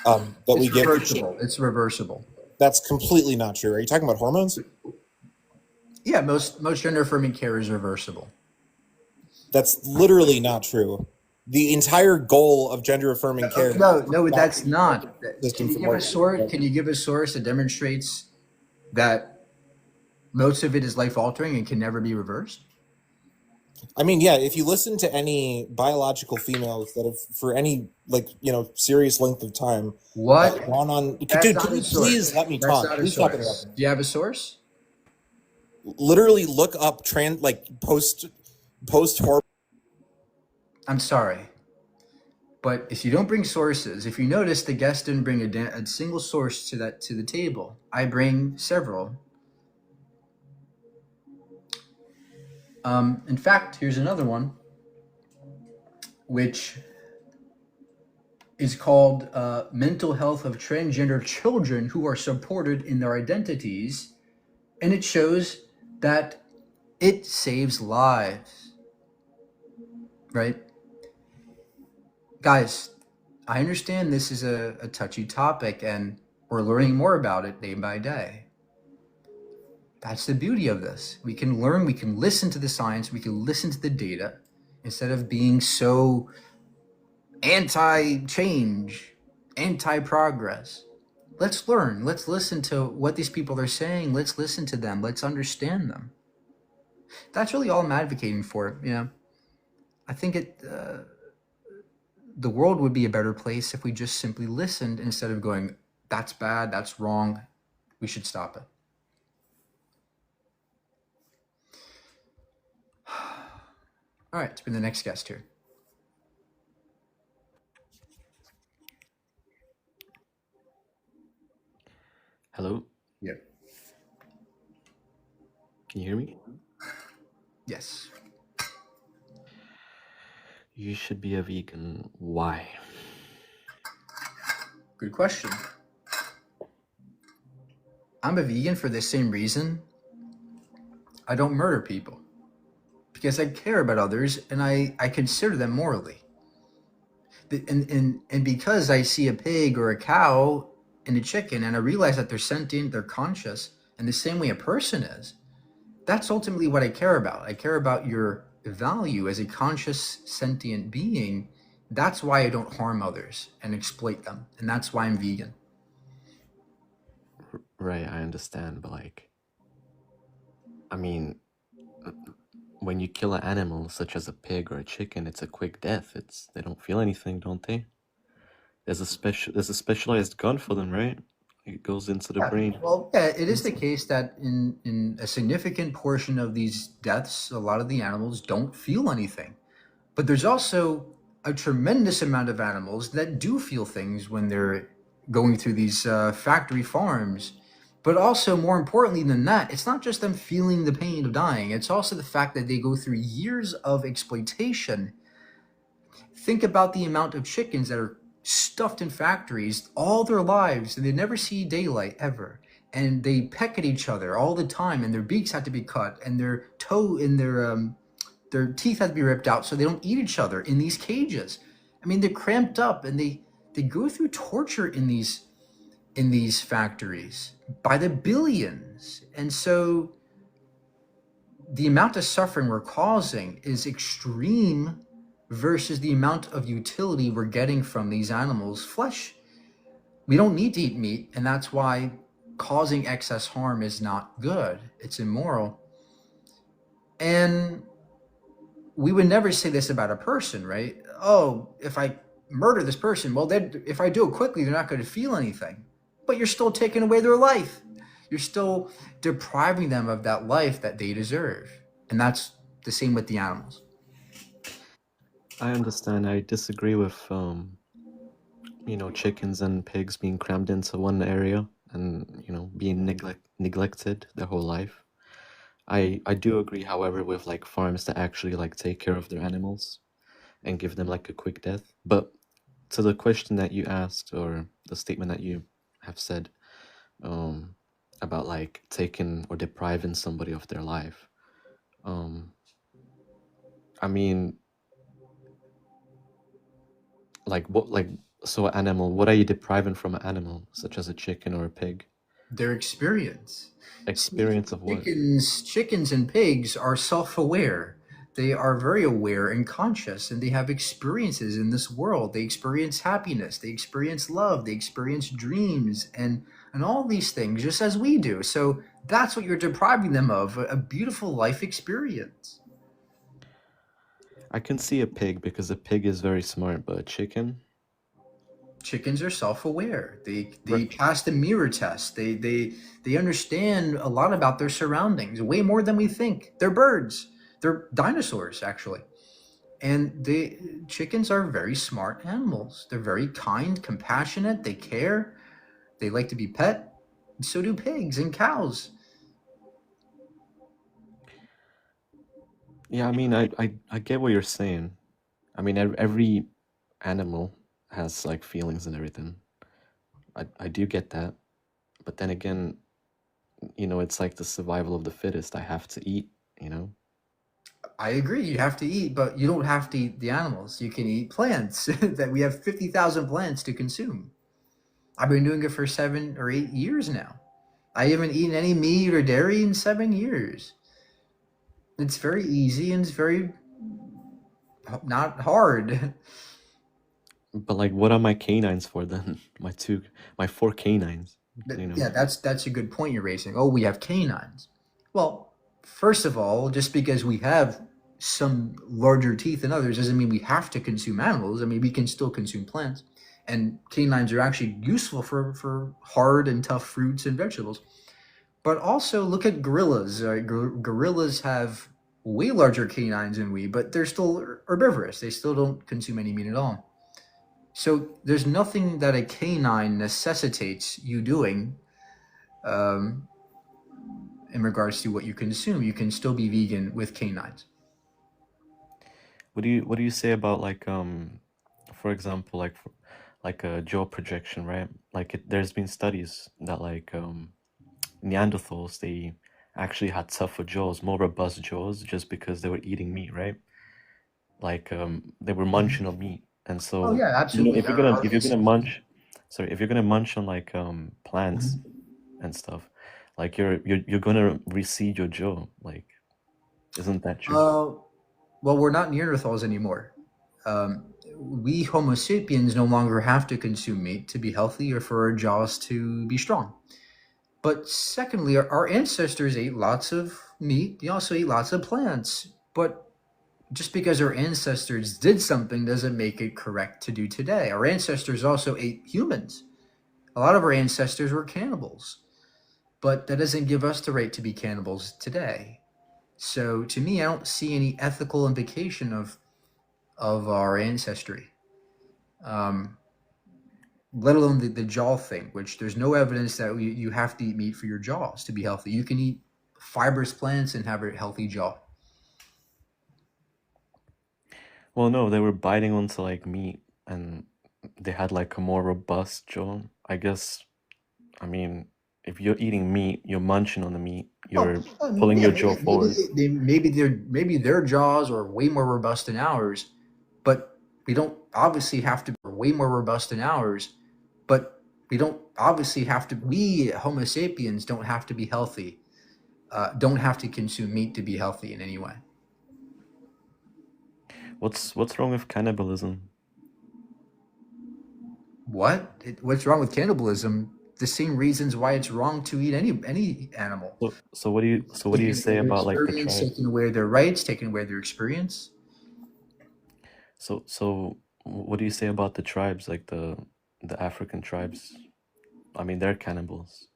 it's reversible. That's completely not true. Are you talking about hormones? Yeah, most gender affirming care is reversible. That's literally not true. The entire goal of gender affirming care. No, that's not. Can you give a source that demonstrates that most of it is life altering and can never be reversed? I mean, yeah, if you listen to any biological females that have, for any serious length of time, gone on. Dude, can you please let me talk? Please stop interrupting. Do you have a source? Literally look up post hormone. I'm sorry, but if you don't bring sources, if you notice the guest didn't bring a single source to the table, I bring several. In fact, here's another one, which is called Mental Health of Transgender Children Who Are Supported in Their Identities, and it shows that it saves lives, right? Guys, I understand this is a touchy topic, and we're learning more about it day by day. That's the beauty of this. We can learn, we can listen to the science, we can listen to the data instead of being so anti-change, anti-progress. Let's learn. Let's listen to what these people are saying. Let's listen to them. Let's understand them. That's really all I'm advocating for. I think the world would be a better place if we just simply listened instead of going, that's bad, that's wrong, we should stop it. All right, let's bring the next guest here. Hello, Yep. can you hear me? Yes. You should be a vegan. Why? Good question. I'm a vegan for the same reason. I don't murder people because I care about others and I consider them morally. And because I see a pig or a cow and a chicken and I realize that they're sentient, they're conscious, and the same way a person is, that's ultimately what I care about. I care about your value as a conscious, sentient being. That's why I don't harm others and exploit them. And that's why I'm vegan. Right, I understand, but I mean, when you kill an animal such as a pig or a chicken, it's a quick death. They don't feel anything, don't they? There's a specialized gun for them, right? It goes into the brain. Well, yeah, it is the case that in a significant portion of these deaths, a lot of the animals don't feel anything. But there's also a tremendous amount of animals that do feel things when they're going through these factory farms. But also, more importantly than that, it's not just them feeling the pain of dying. It's also the fact that they go through years of exploitation. Think about the amount of chickens that are stuffed in factories all their lives and they never see daylight ever. And they peck at each other all the time and their beaks have to be cut and their teeth have to be ripped out so they don't eat each other in these cages. I mean, they're cramped up and they go through torture in these factories by the billions. And so the amount of suffering we're causing is extreme versus the amount of utility we're getting from these animals' flesh. We don't need to eat meat, and that's why causing excess harm is not good. It's immoral. And we would never say this about a person, right? Oh, if I murder this person, well, then if I do it quickly, they're not going to feel anything. But you're still taking away their life. You're still depriving them of that life that they deserve. And that's the same with the animals. I understand. I disagree with chickens and pigs being crammed into one area and being neglected their whole life. I do agree, however, with farms that actually take care of their animals and give them a quick death. But to the question that you asked, or the statement that you have said, about taking or depriving somebody of their life, I mean, so an animal, what are you depriving from an animal such as a chicken or a pig? Their experience. Experience of what? Chickens and pigs are self-aware. They are very aware and conscious, and they have experiences in this world. They experience happiness, they experience love, they experience dreams, and all these things, just as we do. So that's what you're depriving them of, a beautiful life experience. I can see a pig because a pig is very smart, but a chicken? Chickens are self-aware. They Right. pass the mirror test. They understand a lot about their surroundings, way more than we think. They're birds. They're dinosaurs, actually. And chickens are very smart animals. They're very kind, compassionate. They care. They like to be pet. And so do pigs and cows. Yeah, I mean, I get what you're saying. I mean, every animal has feelings and everything. I do get that. But then again, it's the survival of the fittest. I have to eat, I agree. You have to eat, but you don't have to eat the animals. You can eat plants. That we have 50,000 plants to consume. I've been doing it for 7 or 8 years now. I haven't eaten any meat or dairy in 7 years. It's very easy and it's very not hard. But what are my canines for then? My 4 canines. Yeah, that's a good point you're raising. Oh, we have canines. Well, first of all, just because we have some larger teeth than others doesn't mean we have to consume animals. I mean, we can still consume plants. And canines are actually useful for hard and tough fruits and vegetables. But also look at gorillas. Gorillas have way larger canines than we, but they're still herbivorous. They still don't consume any meat at all. So there's nothing that a canine necessitates you doing um, in regards to what you consume. You can still be vegan with canines. What do you say about like for example, like a jaw projection, right? Like there's been studies that like Neanderthals, they actually had tougher jaws, more robust jaws, just because they were eating meat, right? Like they were munching on meat, and Oh so yeah, absolutely. if you're gonna munch, sorry, if you're gonna munch on like plants and stuff, like you're gonna reseed your jaw. Like, isn't that true? Well, we're not Neanderthals anymore. We Homo sapiens no longer have to consume meat to be healthy or for our jaws to be strong. But secondly, our ancestors ate lots of meat. They also ate lots of plants. But just because our ancestors did something doesn't make it correct to do today. Our ancestors also ate humans. A lot of our ancestors were cannibals. But that doesn't give us the right to be cannibals today. So to me, I don't see any ethical implication of our ancestry, let alone the jaw thing, which there's no evidence that you have to eat meat for your jaws to be healthy. You can eat fibrous plants and have a healthy jaw. Well, no, they were biting onto like meat, and they had like a more robust jaw. I guess. I mean, if you're eating meat, you're munching on the meat. You're pulling Yeah, your jaw forward. maybe their jaws are way more robust than ours, but we don't obviously have to be way more robust than ours, but we don't obviously have to. We Homo sapiens don't have to be healthy. Don't have to consume meat to be healthy in any way. What's wrong with cannibalism? What's wrong with cannibalism? The same reasons why it's wrong to eat any animal. So what do you say about like the experience, tribe? taking away their rights, taking away their experience? So what do you say about the tribes, like the African tribes? I mean, they're cannibals.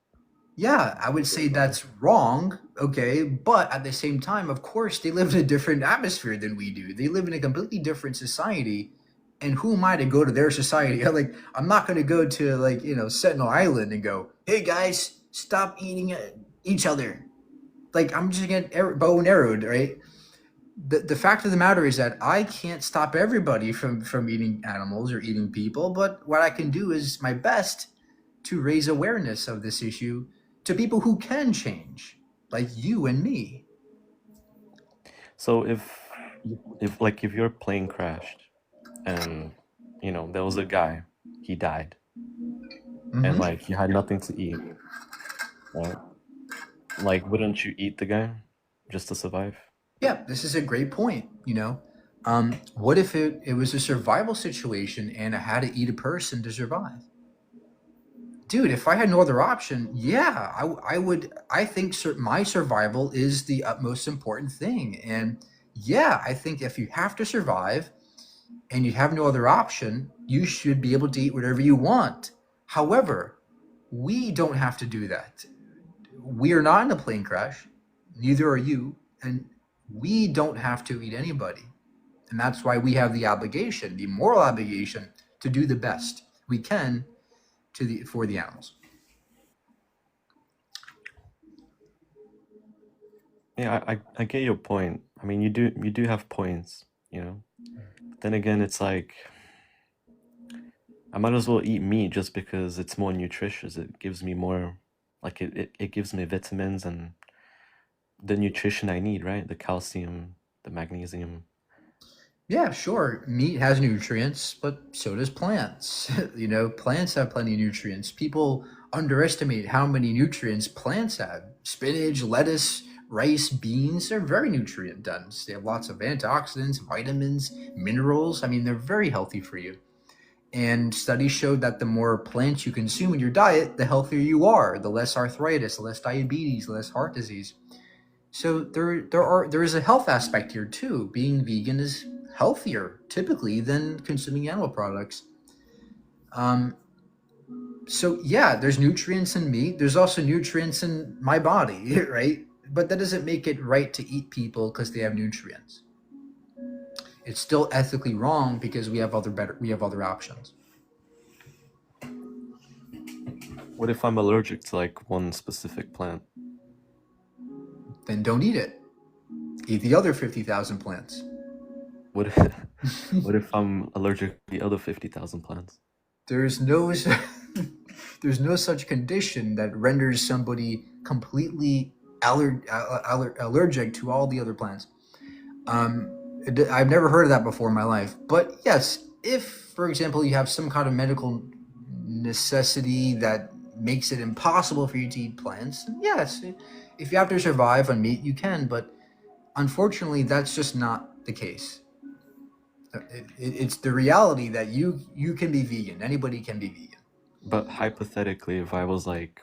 Yeah, I would say that's wrong, okay, but at the same time, of course, they live in a different atmosphere than we do. They live in a completely different society, and who am I to go to their society? Like, I'm not going to go to like Sentinel Island and go, "Hey guys, stop eating each other." Like, I'm just gonna get bow and arrowed, right? The fact of the matter is that I can't stop everybody from eating animals or eating people, but what I can do is my best to raise awareness of this issue to people who can change, like you and me. So if your plane crashed and there was a guy, he died, and like you had nothing to eat, right? Like, wouldn't you eat the guy just to survive? Yeah, this is a great point. What if it was a survival situation and I had to eat a person to survive? Dude, if I had no other option, yeah, I would. I think my survival is the utmost important thing. And yeah, I think if you have to survive and you have no other option, you should be able to eat whatever you want. However, we don't have to do that. We are not in a plane crash, neither are you, and we don't have to eat anybody. And that's why we have the obligation, the moral obligation, to do the best we can for the animals. Yeah, I get your point. I mean, you do have points, But then again, it's like I might as well eat meat just because it's more nutritious. It gives me more, like it gives me vitamins and the nutrition I need, right? The calcium, the magnesium. Yeah, sure. Meat has nutrients, but so does plants. Plants have plenty of nutrients. People underestimate how many nutrients plants have. Spinach, lettuce, rice, beans are very nutrient dense. They have lots of antioxidants, vitamins, minerals. I mean, they're very healthy for you. And studies showed that the more plants you consume in your diet, the healthier you are, the less arthritis, the less diabetes, the less heart disease. So there is a health aspect here too. Being vegan is healthier typically than consuming animal products. So yeah, there's nutrients in meat. There's also nutrients in my body, right? but that doesn't make it right to eat people because they have nutrients. It's still ethically wrong because we have other options. What if I'm allergic to like one specific plant? Then don't eat it. Eat the other 50,000 plants. What what if I'm allergic to the other 50,000 plants? There's no there's no such condition that renders somebody completely allergic to all the other plants. I've never heard of that before in my life. But yes, if, for example, you have some kind of medical necessity that makes it impossible for you to eat plants, yes, if you have to survive on meat, you can. But unfortunately, that's just not the case. It's the reality that you can be vegan. Anybody can be vegan. But hypothetically, if I was like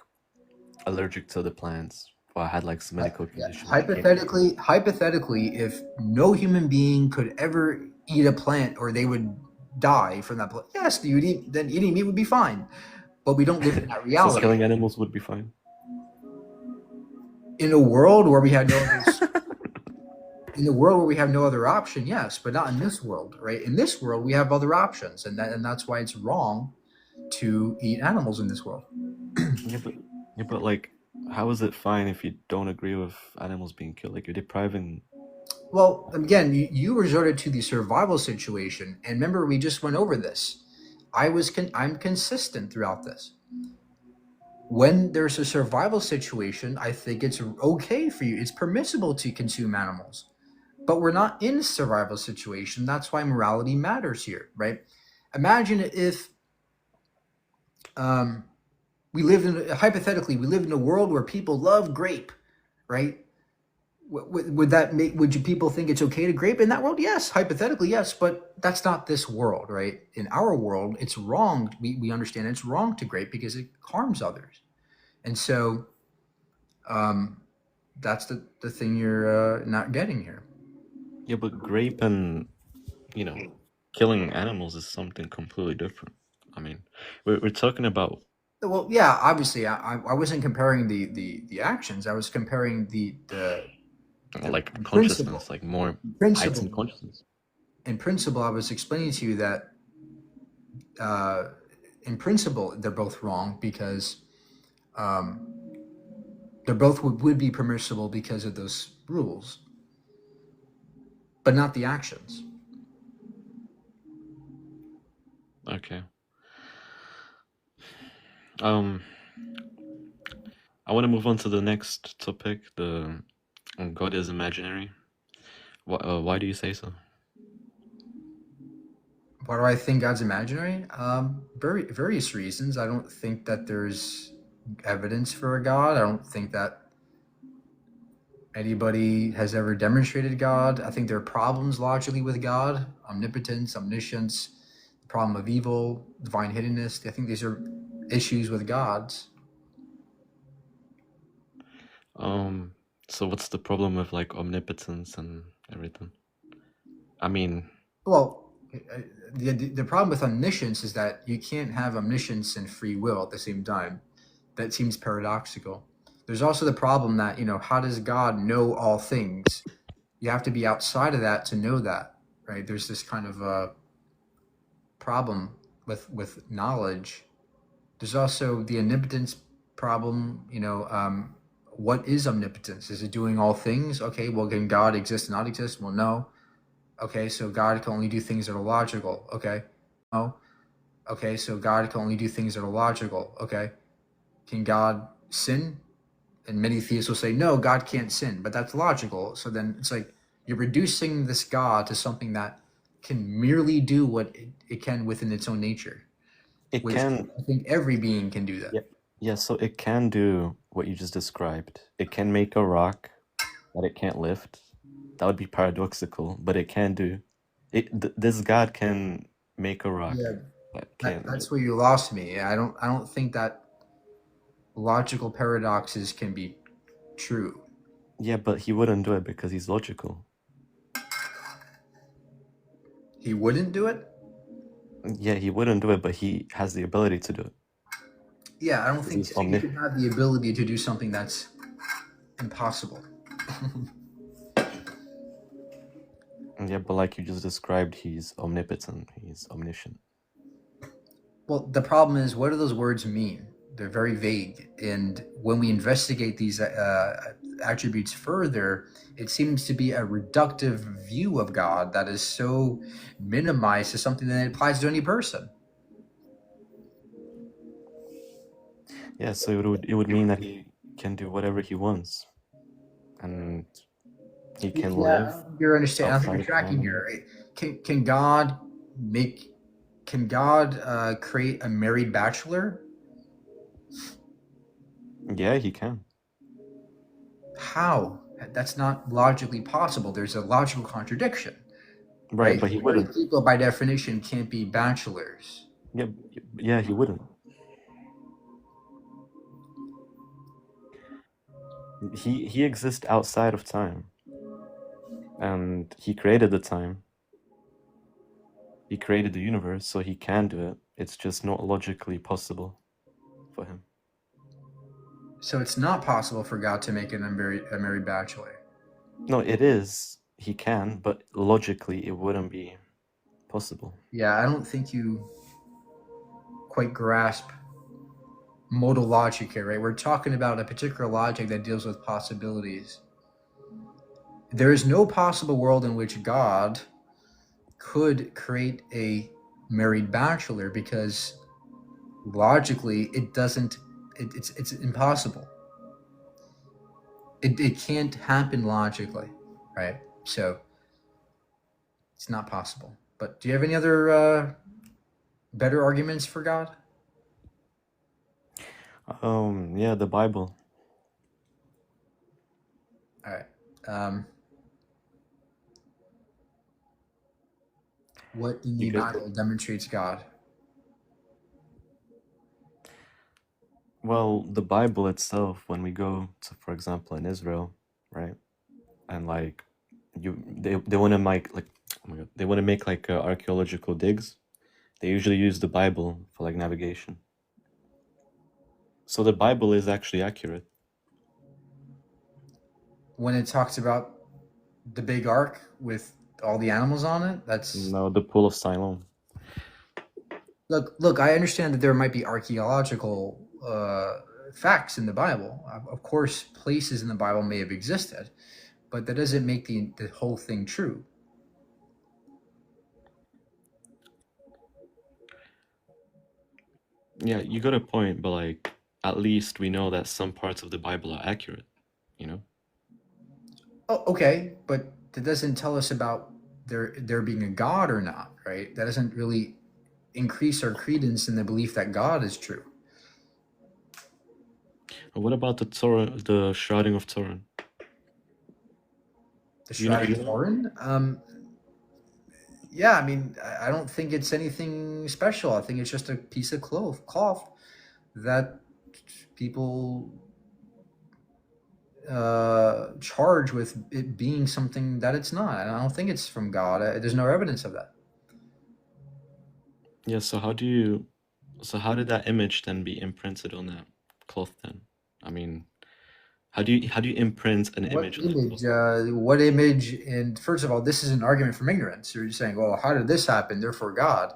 allergic to the plants, or I had like some medical condition, Hypothetically, if no human being could ever eat a plant or they would die from that plant, yes, then eating meat would be fine. But we don't live in that so reality. killing animals would be fine. In a world where we had no other option, yes, but not in this world, right? In this world, we have other options, and that's why it's wrong to eat animals in this world. Yeah, but like, how is it fine if you don't agree with animals being killed? Like, you're depriving. Well, again, you resorted to the survival situation, and remember, we just went over this. I'm consistent throughout this. When there's a survival situation, I think it's okay for you. It's permissible to consume animals, but we're not in a survival situation. That's why morality matters here, right? Imagine if hypothetically, we live in a world where people love grape, right? Would you people think it's okay to grape in that world? Yes, hypothetically, yes, but that's not this world, right? In our world, it's wrong. We understand it's wrong to grape because it harms others. And so that's the thing you're not getting here. Yeah, but grape and, killing animals is something completely different. I mean, we're talking about. Well, yeah, obviously, I wasn't comparing the actions. I was comparing the like principle. Consciousness, like more heightened consciousness. In principle, I was explaining to you that in principle they're both wrong because they both would be permissible because of those rules, but not the actions. Okay. I want to move on to the next topic. The God is imaginary. Why do you say so? Why do I think God's imaginary? Various reasons. I don't think that there's evidence for a God. I don't think that anybody has ever demonstrated God. I think there are problems logically with God: omnipotence, omniscience, the problem of evil, divine hiddenness. I think these are issues with gods. So what's the problem with like omnipotence and everything? I mean, well, the problem with omniscience is that you can't have omniscience and free will at the same time. That seems paradoxical. There's also the problem that, how does God know all things? You have to be outside of that to know that, right? There's this kind of a problem with knowledge. There's also the omnipotence problem. What is omnipotence? Is it doing all things? Okay, well, can God exist and not exist? Well, no. Okay, so God can only do things that are logical. Okay. No. Okay, so God can only do things that are logical. Okay. Can God sin? And many theists will say, no, God can't sin, but that's logical. So then it's like you're reducing this God to something that can merely do what it can within its own nature. I think every being can do that. Yeah, so it can do what you just described. It can make a rock that it can't lift. That would be paradoxical, but it can do it. This God can make a rock. Yeah, that's where you lost me. I don't think that logical paradoxes can be true. Yeah, but he wouldn't do it because he's logical. He wouldn't do it? Yeah, he wouldn't do it, but he has the ability to do it. Yeah, I don't think you can have the ability to do something that's impossible. Yeah, but like you just described, he's omnipotent, he's omniscient. Well, the problem is, what do those words mean? They're very vague. And when we investigate these attributes further, it seems to be a reductive view of God that is so minimized to something that applies to any person. Yeah, so it would mean that he can do whatever he wants, and he can Yeah, I live don't think you're understanding. I don't think outside you're of tracking time. here. Right? Can God make? Can God create a married bachelor? Yeah, he can. How? That's not logically possible. There's a logical contradiction, Right, right? but he Married wouldn't. people, by definition, can't be bachelors. Yeah, yeah, he wouldn't. He exists outside of time, and he created the time. He created the universe, so he can do it. It's just not logically possible for him. So it's not possible for God to make a married bachelor. No, it is. He can, but logically, it wouldn't be possible. Yeah, I don't think you quite grasp modal logic here, right? We're talking about a particular logic that deals with possibilities. There is no possible world in which God could create a married bachelor because logically it doesn't. It's impossible. It can't happen logically, right? So it's not possible. But do you have any other better arguments for God? Yeah, the Bible. All right. What in You the get Bible demonstrates God? Well, the Bible itself, when we go to, for example, in Israel, right? And like they want to make like, oh my God, they want to make like archaeological digs. They usually use the Bible for like navigation. So the Bible is actually accurate. When it talks about the big ark with all the animals on it, that's No, the Pool of Siloam. look. I understand that there might be archaeological facts in the Bible. Of course, places in the Bible may have existed, but that doesn't make the whole thing true. Yeah, you got a point, but like at least we know that some parts of the Bible are accurate, you know? Oh, okay, but that doesn't tell us about there being a God or not, right? That doesn't really increase our credence in the belief that God is true. What about the Torah, the shrouding of Torah? The You know, Shroud of Turin. Yeah, I mean, I don't think it's anything special. I think it's just a piece of cloth that people charge with it being something that it's not. And I don't think it's from God. There's no evidence of that. yeah, so how did that image then be imprinted on that cloth then? I mean, how do you imprint an image on that Image? cloth? What image? And first of all, this is an argument from ignorance. You're just saying, well, how did this happen? Therefore, God.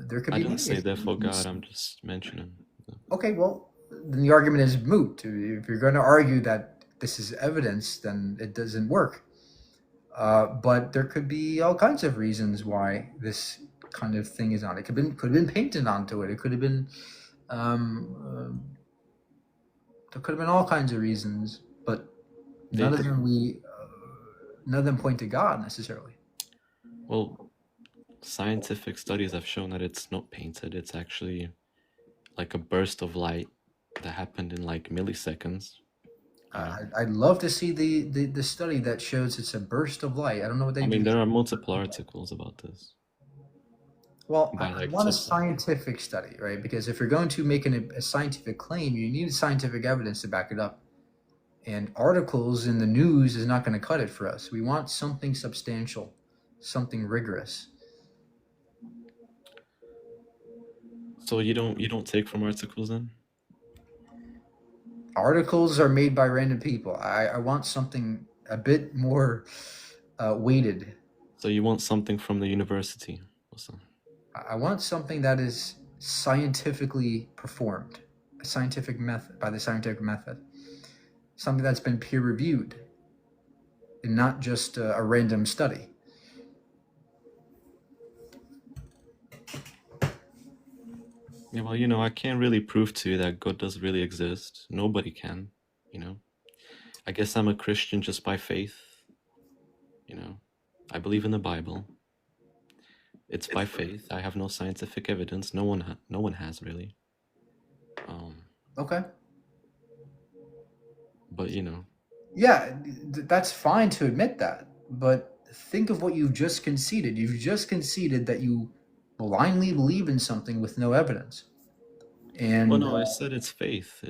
There could I be didn't many say therefore explanations. God, I'm just mentioning. Okay, well, then the argument is moot. If you're going to argue that this is evidence, then it doesn't work. But there could be all kinds of reasons why this kind of thing is on. It could have been painted onto it. It could have been there could have been all kinds of reasons, but none of them point to God necessarily. Well, scientific studies have shown that it's not painted, it's actually like a burst of light that happened in like milliseconds. I'd love to see the study that shows it's a burst of light. I don't know what they I do. mean, there are multiple articles about this. Well, by I like want a top scientists. scientific study, right? Because if you're going to make a scientific claim, you need scientific evidence to back it up. And articles in the news is not going to cut it for us. We want something substantial, something rigorous. So you don't take from articles then? Articles are made by random people. I want something a bit more weighted. So you want something from the university or something? I want something that is scientifically performed, a scientific method, by the scientific method, something that's been peer reviewed, and not just a random study. Yeah, well, I can't really prove to you that God does really exist. Nobody can, you know. I guess I'm a Christian just by faith. I believe in the Bible. It's by faith. I have no scientific evidence. No one has really. Okay. But Yeah, that's fine to admit that, but think of what you've just conceded. You've just conceded that you blindly believe in something with no evidence. And well, no, I said it's faith.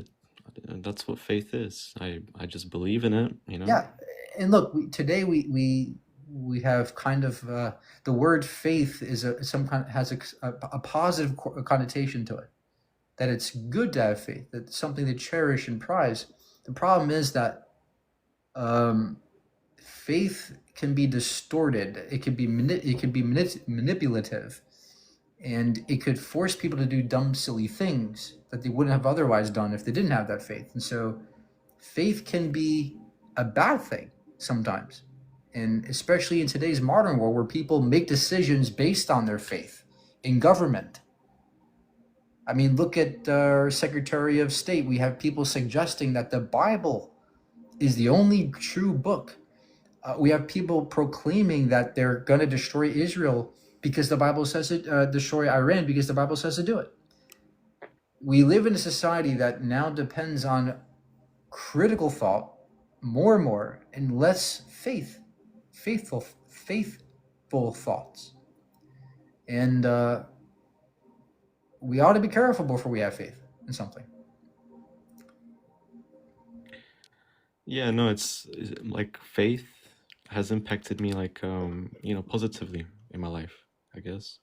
That's what faith is. I just believe in it. yeah, and look, today we have kind of the word faith is has a positive connotation to it. That it's good to have faith. That it's something to cherish and prize. The problem is that faith can be distorted. It can be manipulative, and it could force people to do dumb, silly things that they wouldn't have otherwise done if they didn't have that faith. And so, faith can be a bad thing sometimes, and especially in today's modern world, where people make decisions based on their faith in government. I mean, look at our Secretary of State. We have people suggesting that the Bible is the only true book. We have people proclaiming that they're going to destroy Israel because the Bible says it, destroy Iran because the Bible says to do it. We live in a society that now depends on critical thought more and more, and less faithful thoughts. And we ought to be careful before we have faith in something. Yeah, no, it's like faith has impacted me like positively in my life, I guess.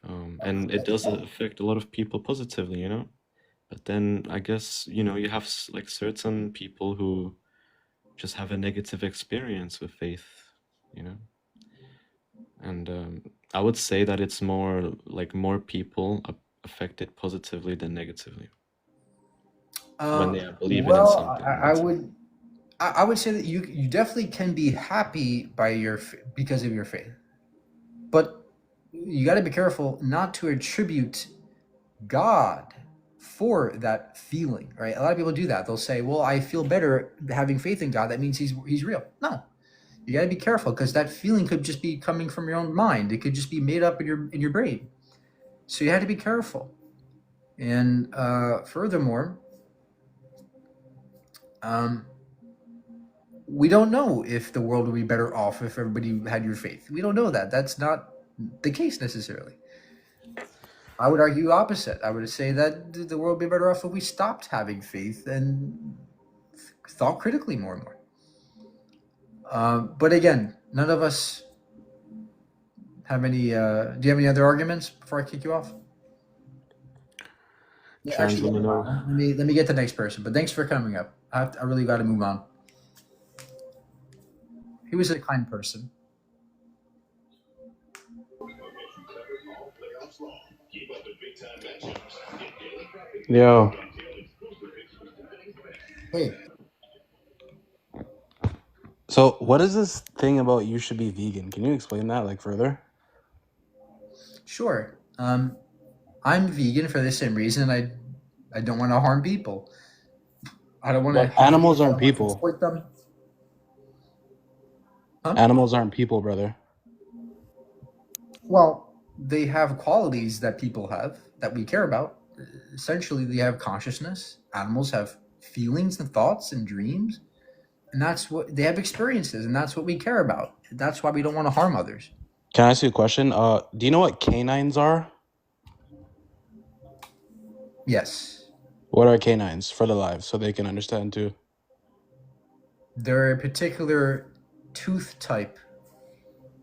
And it does affect a lot of people positively, but then I guess you have like certain people who just have a negative experience with faith, and I would say that it's more people affected positively than negatively when they are believing in something. I would say that you definitely can be happy because of your faith, but you got to be careful not to attribute God for that feeling, right? A lot of people do that. They'll say, "Well, I feel better having faith in God. That means He's real." No, you got to be careful, because that feeling could just be coming from your own mind. It could just be made up in your brain. So you have to be careful. And furthermore, we don't know if the world would be better off if everybody had your faith. We don't know that. That's not the case necessarily. I would argue opposite. I would say that the world would be better off if we stopped having faith and thought critically more and more. But again, none of us have any. Do you have any other arguments before I kick you off? Yeah, actually, let me get the next person. But thanks for coming up. I really got to move on. He was a kind person. Yo. Hey. So, what is this thing about you should be vegan? Can you explain that further? Sure. I'm vegan for the same reason. I don't want to harm people. I don't want to. Animals aren't people. Exploit them. Huh? Animals aren't people, brother. Well, they have qualities that people have that we care about. Essentially, they have consciousness. Animals have feelings and thoughts and dreams, and that's what they have, experiences, and that's what we care about. That's why we don't want to harm others. Can I ask you a question? Do you know what canines are? Yes. What are canines for the live, so they can understand too? They're a particular tooth type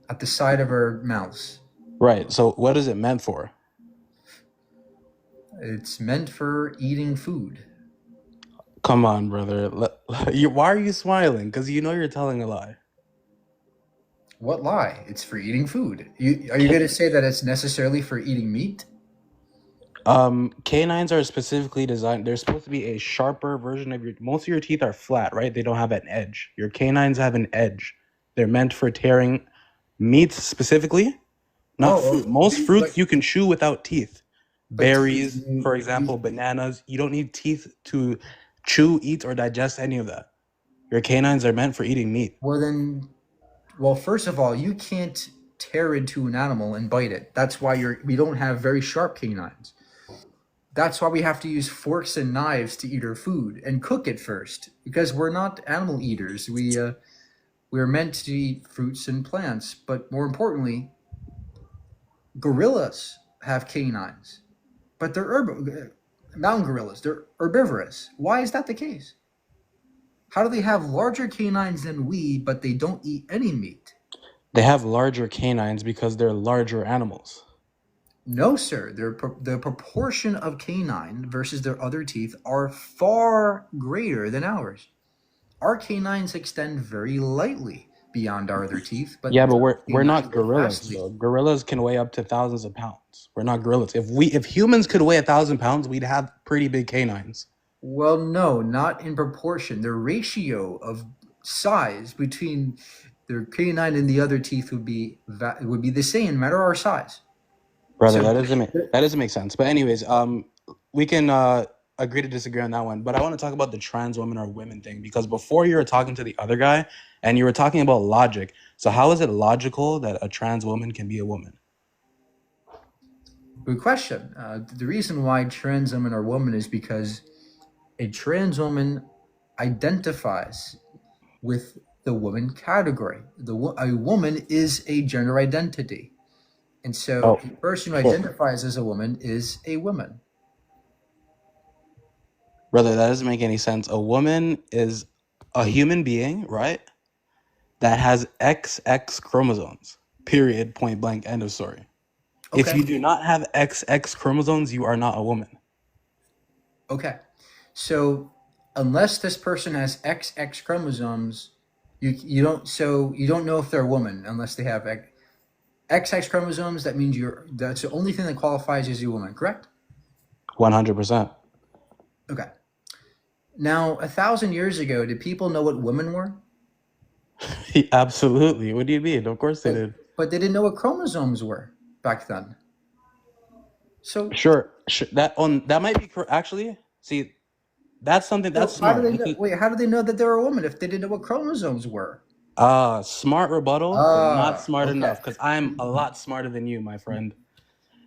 at the side of our mouths. Right. So what is it meant for? It's meant for eating food. Come on, brother. Why are you smiling? Because you know you're telling a lie. What lie? It's for eating food. Are you going to say that it's necessarily for eating meat? Canines are specifically designed. They're supposed to be a sharper version of your. Most of your teeth are flat, right? They don't have an edge. Your canines have an edge. They're meant for tearing meats specifically, not Oh, fruit. Most fruits but you can chew without teeth. but Berries, for example, bananas. You don't need teeth to chew, eat, or digest any of that. Your canines are meant for eating meat. well, first of all, you can't tear into an animal and bite it. That's why we don't have very sharp canines. That's why we have to use forks and knives to eat our food and cook it first, because we're not animal eaters. We're meant to eat fruits and plants, but more importantly, gorillas have canines, but they're mountain gorillas. They're herbivorous. Why is that the case? How do they have larger canines than we, but they don't eat any meat? They have larger canines because they're larger animals. No, sir. The proportion of canine versus their other teeth are far greater than ours. Our canines extend very lightly beyond our other teeth, but Yeah, but we're canines not go gorillas fastly. though. Gorillas can weigh up to thousands of pounds. We're not gorillas. If humans could weigh 1,000 pounds, we'd have pretty big canines. Well, no, not in proportion. The ratio of size between their canine and the other teeth would be the same, no matter our size. Brother, So that doesn't make sense. But anyways, we can agree to disagree on that one. But I want to talk about the trans women or women thing, because before you were talking to the other guy and you were talking about logic. So how is it logical that a trans woman can be a woman? good question. The reason why trans women are women is because a trans woman identifies with the woman category. A woman is a gender identity. And so Oh, a person who sure. identifies as a woman is a woman. Brother, that doesn't make any sense. A woman is a human being, right? That has XX chromosomes. Period. Point blank. End of story. If Okay. you do not have XX chromosomes, you are not a woman. Okay. So unless this person has XX chromosomes, you don't know if they're a woman unless they have XX chromosomes. That means that's the only thing that qualifies as a woman, correct? 100%. Okay. Now, 1,000 years ago, did people know what women were? Absolutely. What do you mean? Of course they did. But they didn't know what chromosomes were back then. So Sure. That might be correct. Actually, see, that's something that's how do smart. they know, how do they know that they were a woman if they didn't know what chromosomes were? Smart rebuttal, but not smart Okay. enough, because I'm a lot smarter than you, my friend.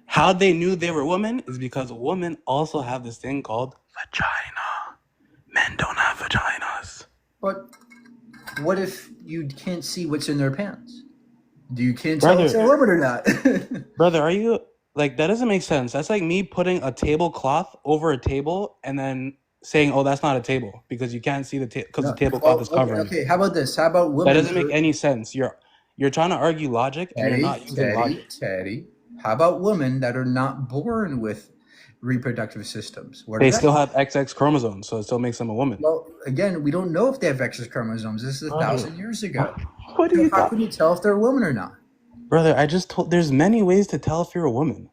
How they knew they were women is because women also have this thing called vagina. Men don't have vaginas. But what if you can't see what's in their pants? You can't tell if they're a woman or not. Brother, are you like, that doesn't make sense. That's like me putting a tablecloth over a table and then saying, "Oh, that's not a table," because you can't see the because the tablecloth is covered. Okay. How about this? How about women? That doesn't make any sense. You're trying to argue logic and you're not using logic. Teddy, how about women that are not born with reproductive systems? They still have XX chromosomes, so it still makes them a woman. Well, again, we don't know if they have XX chromosomes. This is 1,000 years ago. What do you How can you tell if they're a woman or not? Brother, I just told there's many ways to tell if you're a woman.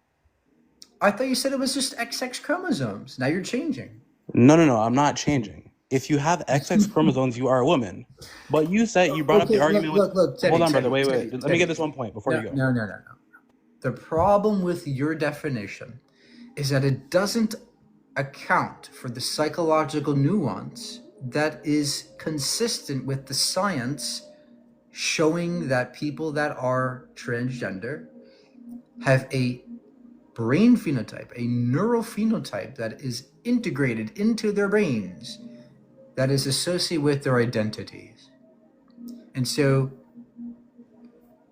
I thought you said it was just XX chromosomes. Now you're changing. No, I'm not changing. If you have XX chromosomes, you are a woman. But you brought up the argument Look, Teddy, hold on, brother. Teddy, Wait. Let me get this one point before you go. No. The problem with your definition is that it doesn't account for the psychological nuance that is consistent with the science showing that people that are transgender have a brain phenotype, a neural phenotype that is integrated into their brains that is associated with their identities. And so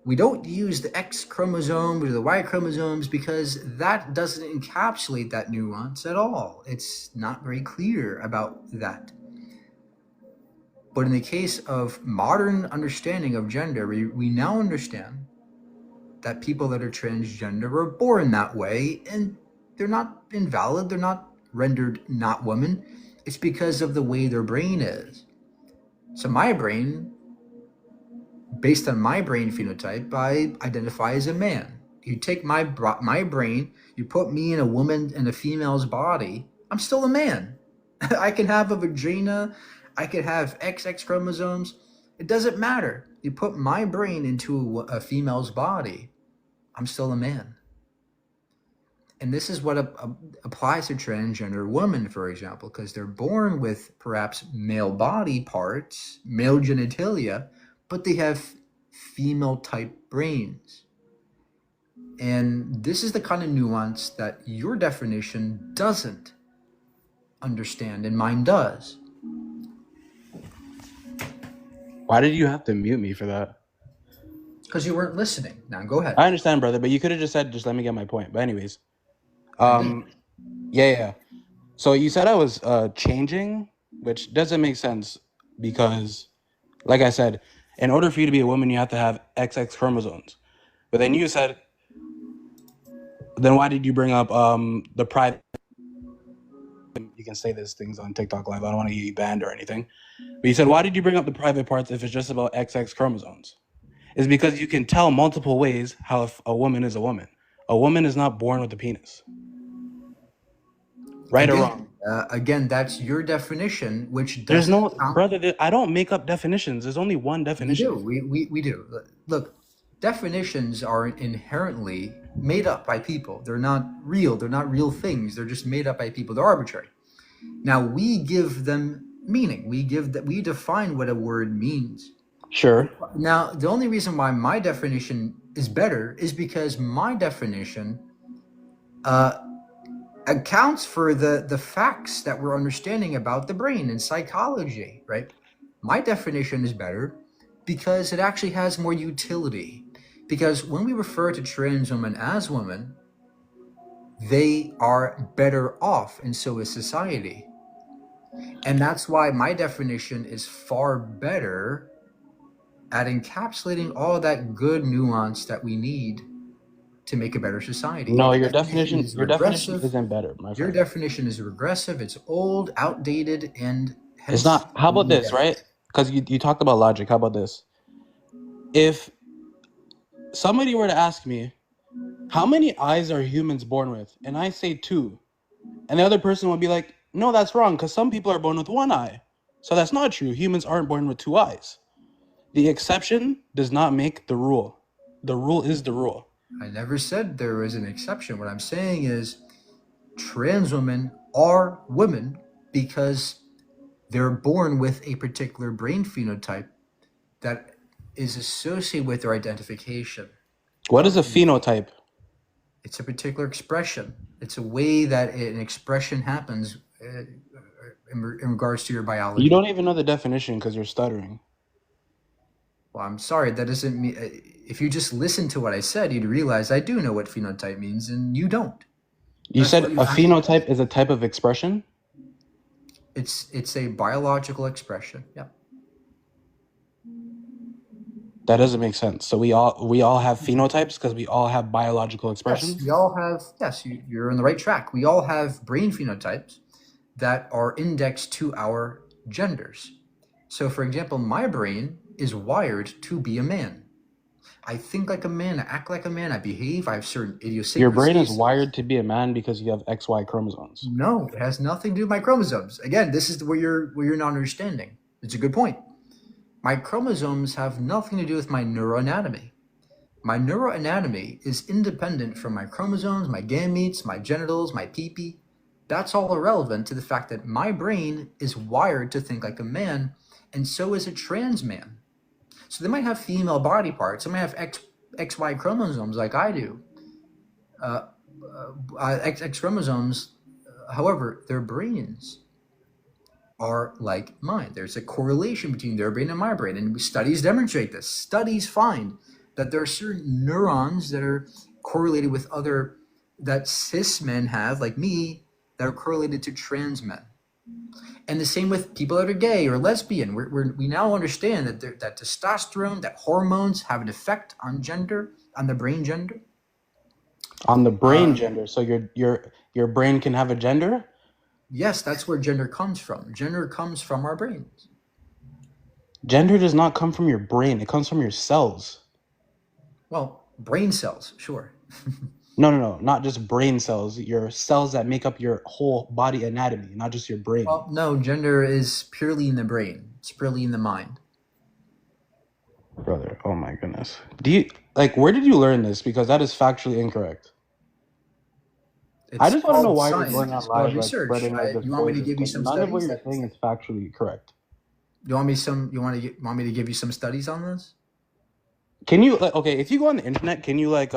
we don't use the X chromosome or the Y chromosomes because that doesn't encapsulate that nuance at all. It's not very clear about that. But in the case of modern understanding of gender, we now understand that people that are transgender were born that way, and they're not invalid, they're not rendered not women. It's because of the way their brain is. So my brain, based on my brain phenotype, I identify as a man. You take my brain, you put me in a female's body, I'm still a man. I can have a vagina, I could have XX chromosomes. It doesn't matter. You put my brain into a female's body, I'm still a man. And this is what applies to transgender women, for example, because they're born with perhaps male body parts, male genitalia, but they have female type brains. And this is the kind of nuance that your definition doesn't understand and mine does. Why did you have to mute me for that? Because you weren't listening. Now go ahead. I understand, brother, but you could have just said, just let me get my point. But anyways, yeah. So you said I was changing, which doesn't make sense because, like I said, in order for you to be a woman, you have to have XX chromosomes. But then you said, then why did you bring up the private? You can say these things on TikTok Live. I don't want to get you banned or anything. But you said, why did you bring up the private parts if it's just about XX chromosomes? It's because you can tell multiple ways how a woman is a woman. A woman is not born with a penis. Right or wrong? Again, that's your definition, which There's no, doesn't count. brother, I don't make up definitions. There's only one definition. We do. Look, definitions are inherently made up by people. They're not real. They're not real things. They're just made up by people. They're arbitrary. Now, we give them meaning. We define what a word means. Sure. Now, the only reason why my definition is better is because my definition accounts for the facts that we're understanding about the brain and psychology, right? My definition is better because it actually has more utility. Because when we refer to trans women as women, they are better off, and so is society. And that's why my definition is far better at encapsulating all that good nuance that we need to make a better society. No, your definition isn't better, my friend. Your definition is regressive, it's old, outdated, and it's not. How about this, right? Because you talked about logic. How about this? If somebody were to ask me, how many eyes are humans born with? And I say 2. And the other person would be like, no, that's wrong, because some people are born with 1 eye. So that's not true. Humans aren't born with 2 eyes. The exception does not make the rule. The rule is the rule. I never said there was an exception. What I'm saying is trans women are women because they're born with a particular brain phenotype that is associated with their identification. What is a phenotype? It's a particular expression. It's a way that an expression happens in regards to your biology. You don't even know the definition because you're stuttering. Well, I'm sorry. That doesn't mean... If you just listen to what I said, you'd realize I do know what phenotype means, and you don't. You said a phenotype is a type of expression? It's a biological expression. Yeah. That doesn't make sense. So we all have phenotypes because we all have biological expressions? Yes, we all have... Yes, you're on the right track. We all have brain phenotypes that are indexed to our genders. So, for example, my brain is wired to be a man. I think like a man, I act like a man, I behave, I have certain idiosyncrasies. Your brain is wired to be a man because you have XY chromosomes. No, it has nothing to do with my chromosomes. Again, this is where you're not understanding. It's a good point. My chromosomes have nothing to do with my neuroanatomy. My neuroanatomy is independent from my chromosomes, my gametes, my genitals, my pee-pee. That's all irrelevant to the fact that my brain is wired to think like a man, and so is a trans man. So they might have female body parts. They might have XY chromosomes like I do. X chromosomes, however, their brains are like mine. There's a correlation between their brain and my brain, and studies demonstrate this. Studies find that there are certain neurons that are correlated with other, that cis men have, like me, that are correlated to trans men. And the same with people that are gay or lesbian. We now understand that testosterone, that hormones have an effect on gender, on the brain gender. On the brain gender. So your brain can have a gender? Yes, that's where gender comes from. Gender comes from our brains. Gender does not come from your brain. It comes from your cells. Well, brain cells, sure. No. Not just brain cells. Your cells that make up your whole body anatomy, not just your brain. Well, no, gender is purely in the brain. It's purely in the mind. Brother, oh my goodness. Do you like where did you learn this? Because that is factually incorrect. I just want to know why you're going on It's called live, like research. spreading like You want me to disclosures, give you because some none of what studies? you're saying is factually correct. You want me to give you some studies on this? Can you like okay, if you go on the internet, can you like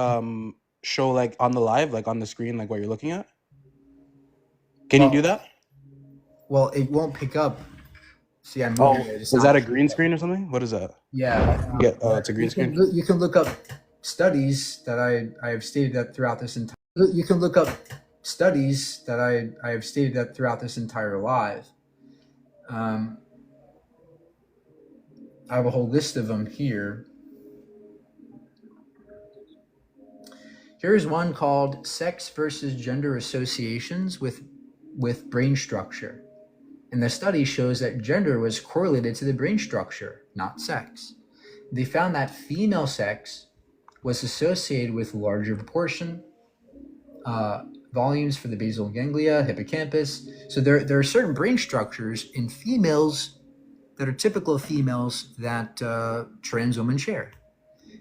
show like on the live, like on the screen, like what you're looking at? Can you do that? Well, it won't pick up. See, I'm Oh, moving it. It's is not that a picking green up. screen or something? What is that? Yeah. Yeah, it's a green screen. You can look up studies that I have stated that throughout this entire. You can look up studies that I have stated that throughout this entire live. I have a whole list of them here. Here's one called "Sex versus Gender Associations with Brain Structure." And the study shows that gender was correlated to the brain structure, not sex. They found that female sex was associated with larger proportion, volumes for the basal ganglia, hippocampus. So there are certain brain structures in females that are typical of females that trans women share.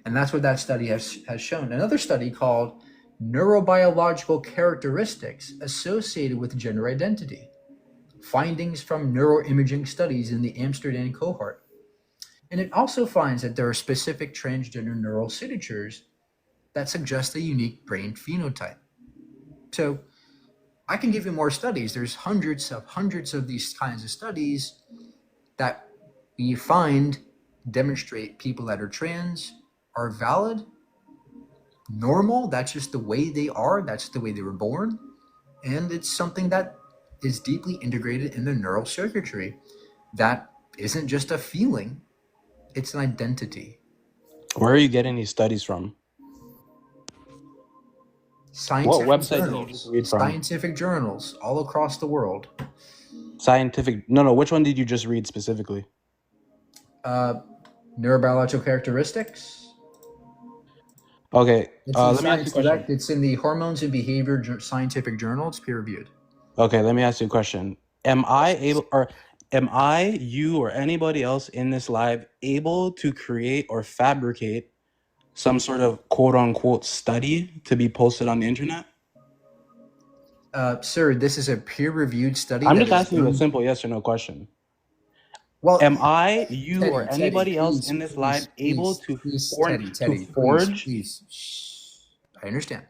And that's what that study has shown. Another study called Neurobiological Characteristics Associated with Gender Identity. Findings from neuroimaging studies in the Amsterdam cohort. And it also finds that there are specific transgender neural signatures that suggest a unique brain phenotype. So I can give you more studies. There's hundreds of these kinds of studies that we find demonstrate people that are trans are valid, normal. That's just the way they are. That's the way they were born. And it's something that is deeply integrated in the neural circuitry. That isn't just a feeling, it's an identity. Where are you getting these studies from? Scientific What website journals, did you just read from? Scientific journals all across the world. Scientific. No. Which one did you just read specifically? Neurobiological characteristics. Okay. It's Let me ask you a question. It's in the Hormones and Behavior Scientific Journal. It's peer reviewed. Okay. Let me ask you a question. Am I, you, or anybody else in this live able to create or fabricate some sort of quote unquote study to be posted on the internet? Sir, this is a peer reviewed study. I'm just asking you a simple yes or no question. Well, am I, you, Teddy, or anybody Teddy, else please, in this please, live able please, to Teddy, forge? Please. Shh. I understand.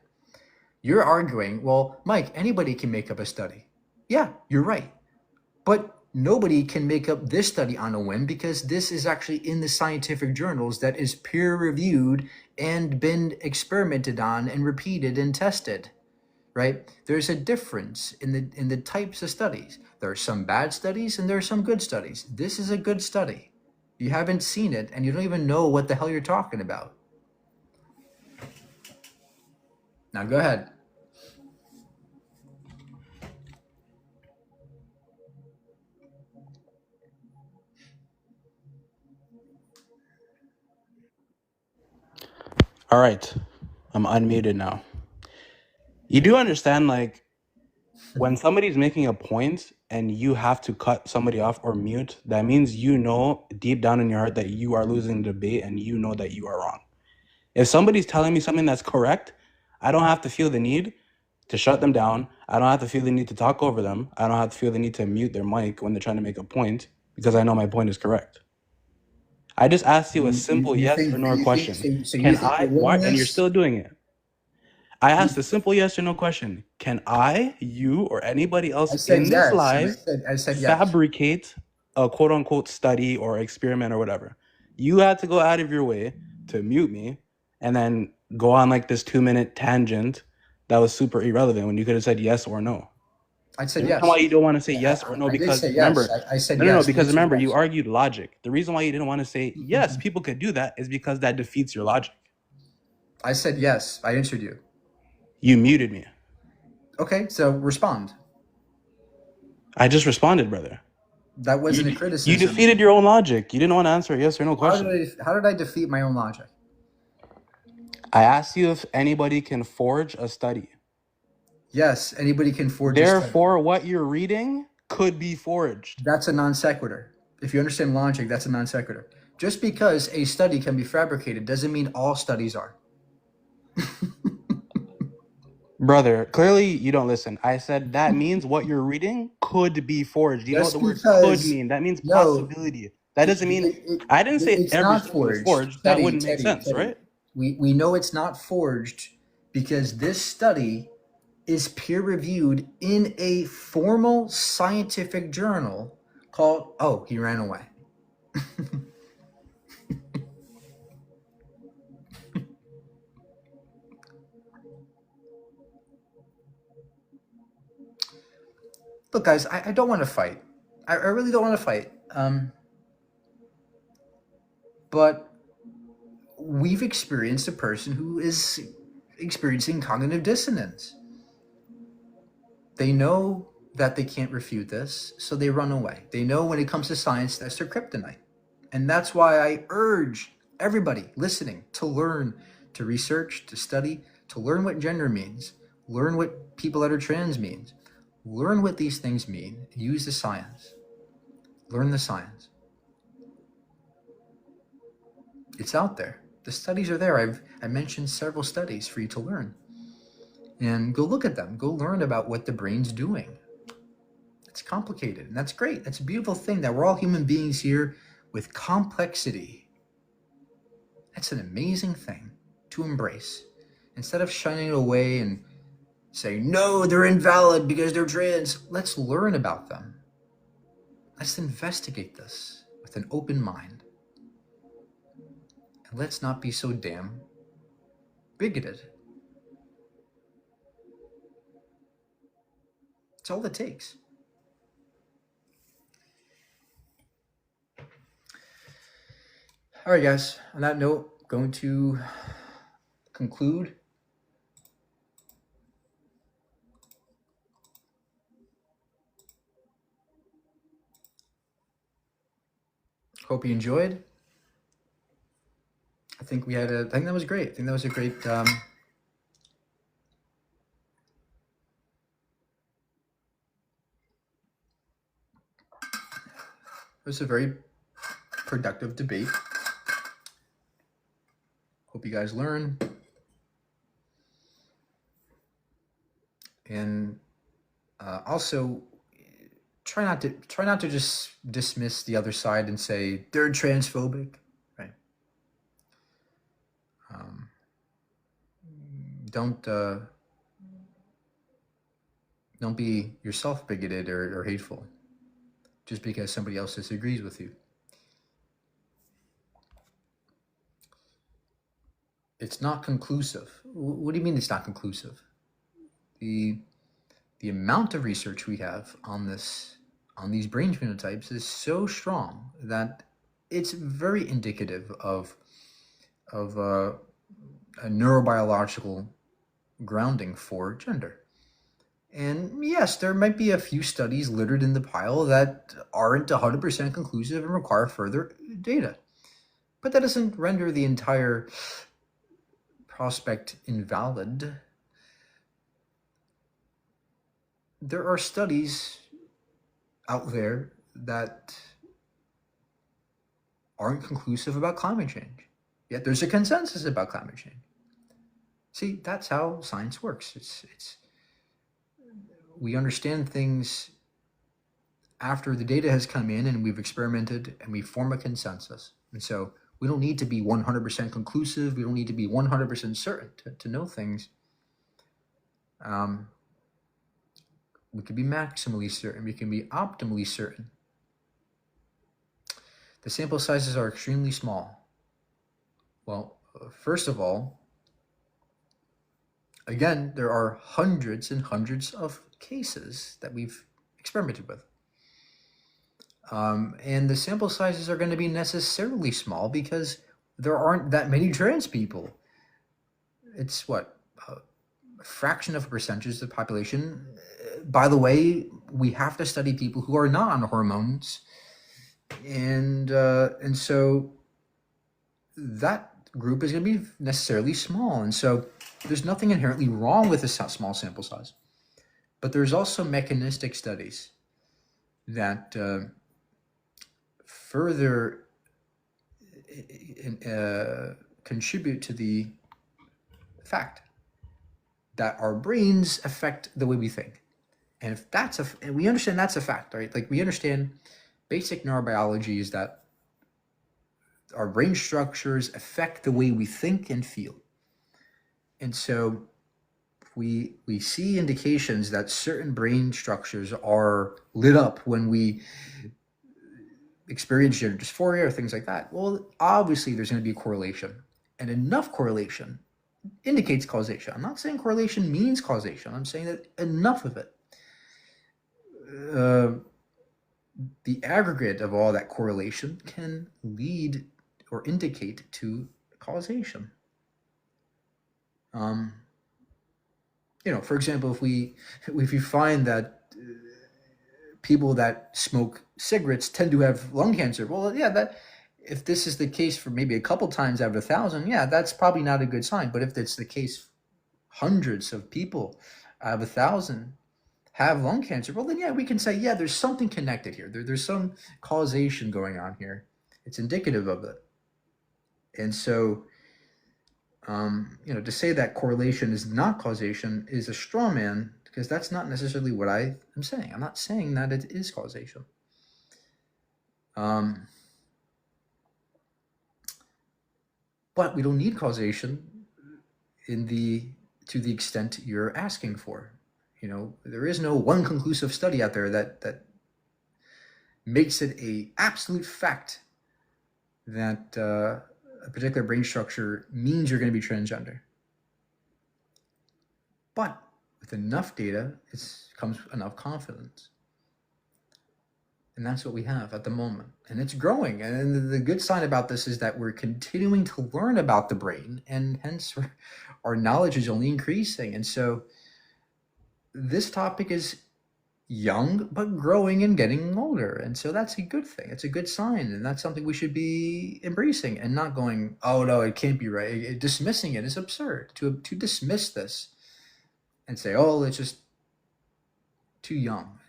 You're arguing, well, Mike, anybody can make up a study. Yeah, you're right. But nobody can make up this study on a whim because this is actually in the scientific journals that is peer reviewed and been experimented on and repeated and tested. Right? There's a difference in the types of studies. There are some bad studies and there are some good studies. This is a good study. You haven't seen it and you don't even know what the hell you're talking about. Now go ahead. All right. I'm unmuted now. You do understand, like, when somebody's making a point and you have to cut somebody off or mute, that means you know deep down in your heart that you are losing the debate and you know that you are wrong. If somebody's telling me something that's correct, I don't have to feel the need to shut them down. I don't have to feel the need to talk over them. I don't have to feel the need to mute their mic when they're trying to make a point because I know my point is correct. I just asked you a simple yes or no question. Can I? Why? And you're still doing it. I asked a simple yes or no question. Can I, you, or anybody else in this live fabricate a quote unquote study or experiment or whatever? You had to go out of your way to mute me and then go on like this 2-minute tangent that was super irrelevant when you could have said yes or no. I said the yes. reason why you don't want to say yes or no, because remember, I said no, yes. no, because remember, you argued logic. The reason why you didn't want to say yes, people could do that, is because that defeats your logic. I said yes. I answered you. You muted me. Okay, so respond. I just responded, brother. That wasn't a You criticism. defeated your own logic. You didn't want to answer a yes or no question. How did I defeat my own logic? I asked you if anybody can forge a study. Yes, anybody can forge a study. Therefore, what you're reading could be forged. That's a non sequitur. If you understand logic, that's a non sequitur. Just because a study can be fabricated doesn't mean all studies are. Brother, clearly you don't listen. I said that means what you're reading could be forged. You know what Just the word because- could mean? That means No. possibility. That doesn't mean I didn't say it's every not study was forged. forged. That wouldn't make sense, right? We know it's not forged because this study is peer reviewed in a formal scientific journal called, oh, he ran away. Look, guys, I don't want to fight. I really don't want to fight. But we've experienced a person who is experiencing cognitive dissonance. They know that they can't refute this, so they run away. They know when it comes to science, that's their kryptonite. And that's why I urge everybody listening to learn, to research, to study, to learn what gender means, learn what people that are trans means, learn what these things mean, use the science, learn the science. It's out there. The studies are there. I mentioned several studies for you to learn. And go look at them. Go learn about what the brain's doing. It's complicated, and that's great. That's a beautiful thing that we're all human beings here with complexity. That's an amazing thing to embrace. Instead of shunning it away and saying, no, they're invalid because they're trans, let's learn about them. Let's investigate this with an open mind. And let's not be so damn bigoted. That's all it takes. All right, guys. On that note, going to conclude. Hope you enjoyed. I think that was great. I think that was a great it was a very productive debate. Hope you guys learn. And also try not to just dismiss the other side and say they're transphobic, right? Don't be yourself bigoted or hateful just because somebody else disagrees with you. It's not conclusive. What do you mean it's not conclusive? The amount of research we have on these brain phenotypes is so strong that it's very indicative of a neurobiological grounding for gender. And yes, there might be a few studies littered in the pile that aren't 100% conclusive and require further data. But that doesn't render the entire prospect invalid. There are studies out there that aren't conclusive about climate change. Yet there's a consensus about climate change. See, that's how science works. It's we understand things after the data has come in and we've experimented and we form a consensus. And so we don't need to be 100% conclusive. We don't need to be 100% certain to know things. We can be maximally certain. We can be optimally certain. The sample sizes are extremely small. Well, first of all, again, there are hundreds and hundreds of cases that we've experimented with. And the sample sizes are going to be necessarily small because there aren't that many trans people. It's what? A fraction of a percentage of the population. by the way, we have to study people who are not on hormones, and so that group is going to be necessarily small, and so there's nothing inherently wrong with a small sample size, but there's also mechanistic studies that further contribute to the fact that our brains affect the way we think. And if that's and we understand that's a fact, right? Like, we understand basic neurobiology is that our brain structures affect the way we think and feel. And so we see indications that certain brain structures are lit up when we experience gender dysphoria or things like that. Well, obviously there's going to be a correlation, and enough correlation indicates causation. I'm not saying correlation means causation. I'm saying that enough of it, the aggregate of all that correlation can lead or indicate to causation. For example, if you find that people that smoke cigarettes tend to have lung cancer, well, yeah, that if this is the case for maybe a couple times out of 1,000, yeah, that's probably not a good sign. But if it's the case, hundreds of people out of 1,000 have lung cancer, well, then yeah, we can say, yeah, there's something connected here. There's some causation going on here. It's indicative of it. And so, to say that correlation is not causation is a straw man, because that's not necessarily what I am saying. I'm not saying that it is causation. But we don't need causation to the extent you're asking for. There is no one conclusive study out there that makes it a absolute fact that a particular brain structure means you're going to be transgender. But with enough data, comes enough confidence. And that's what we have at the moment. And it's growing. And the good sign about this is that we're continuing to learn about the brain, and hence our knowledge is only increasing. And so this topic is young, but growing and getting older. And so that's a good thing. It's a good sign. And that's something we should be embracing and not going, oh, no, it can't be right. Dismissing it is absurd. To dismiss this and say, oh, it's just too young.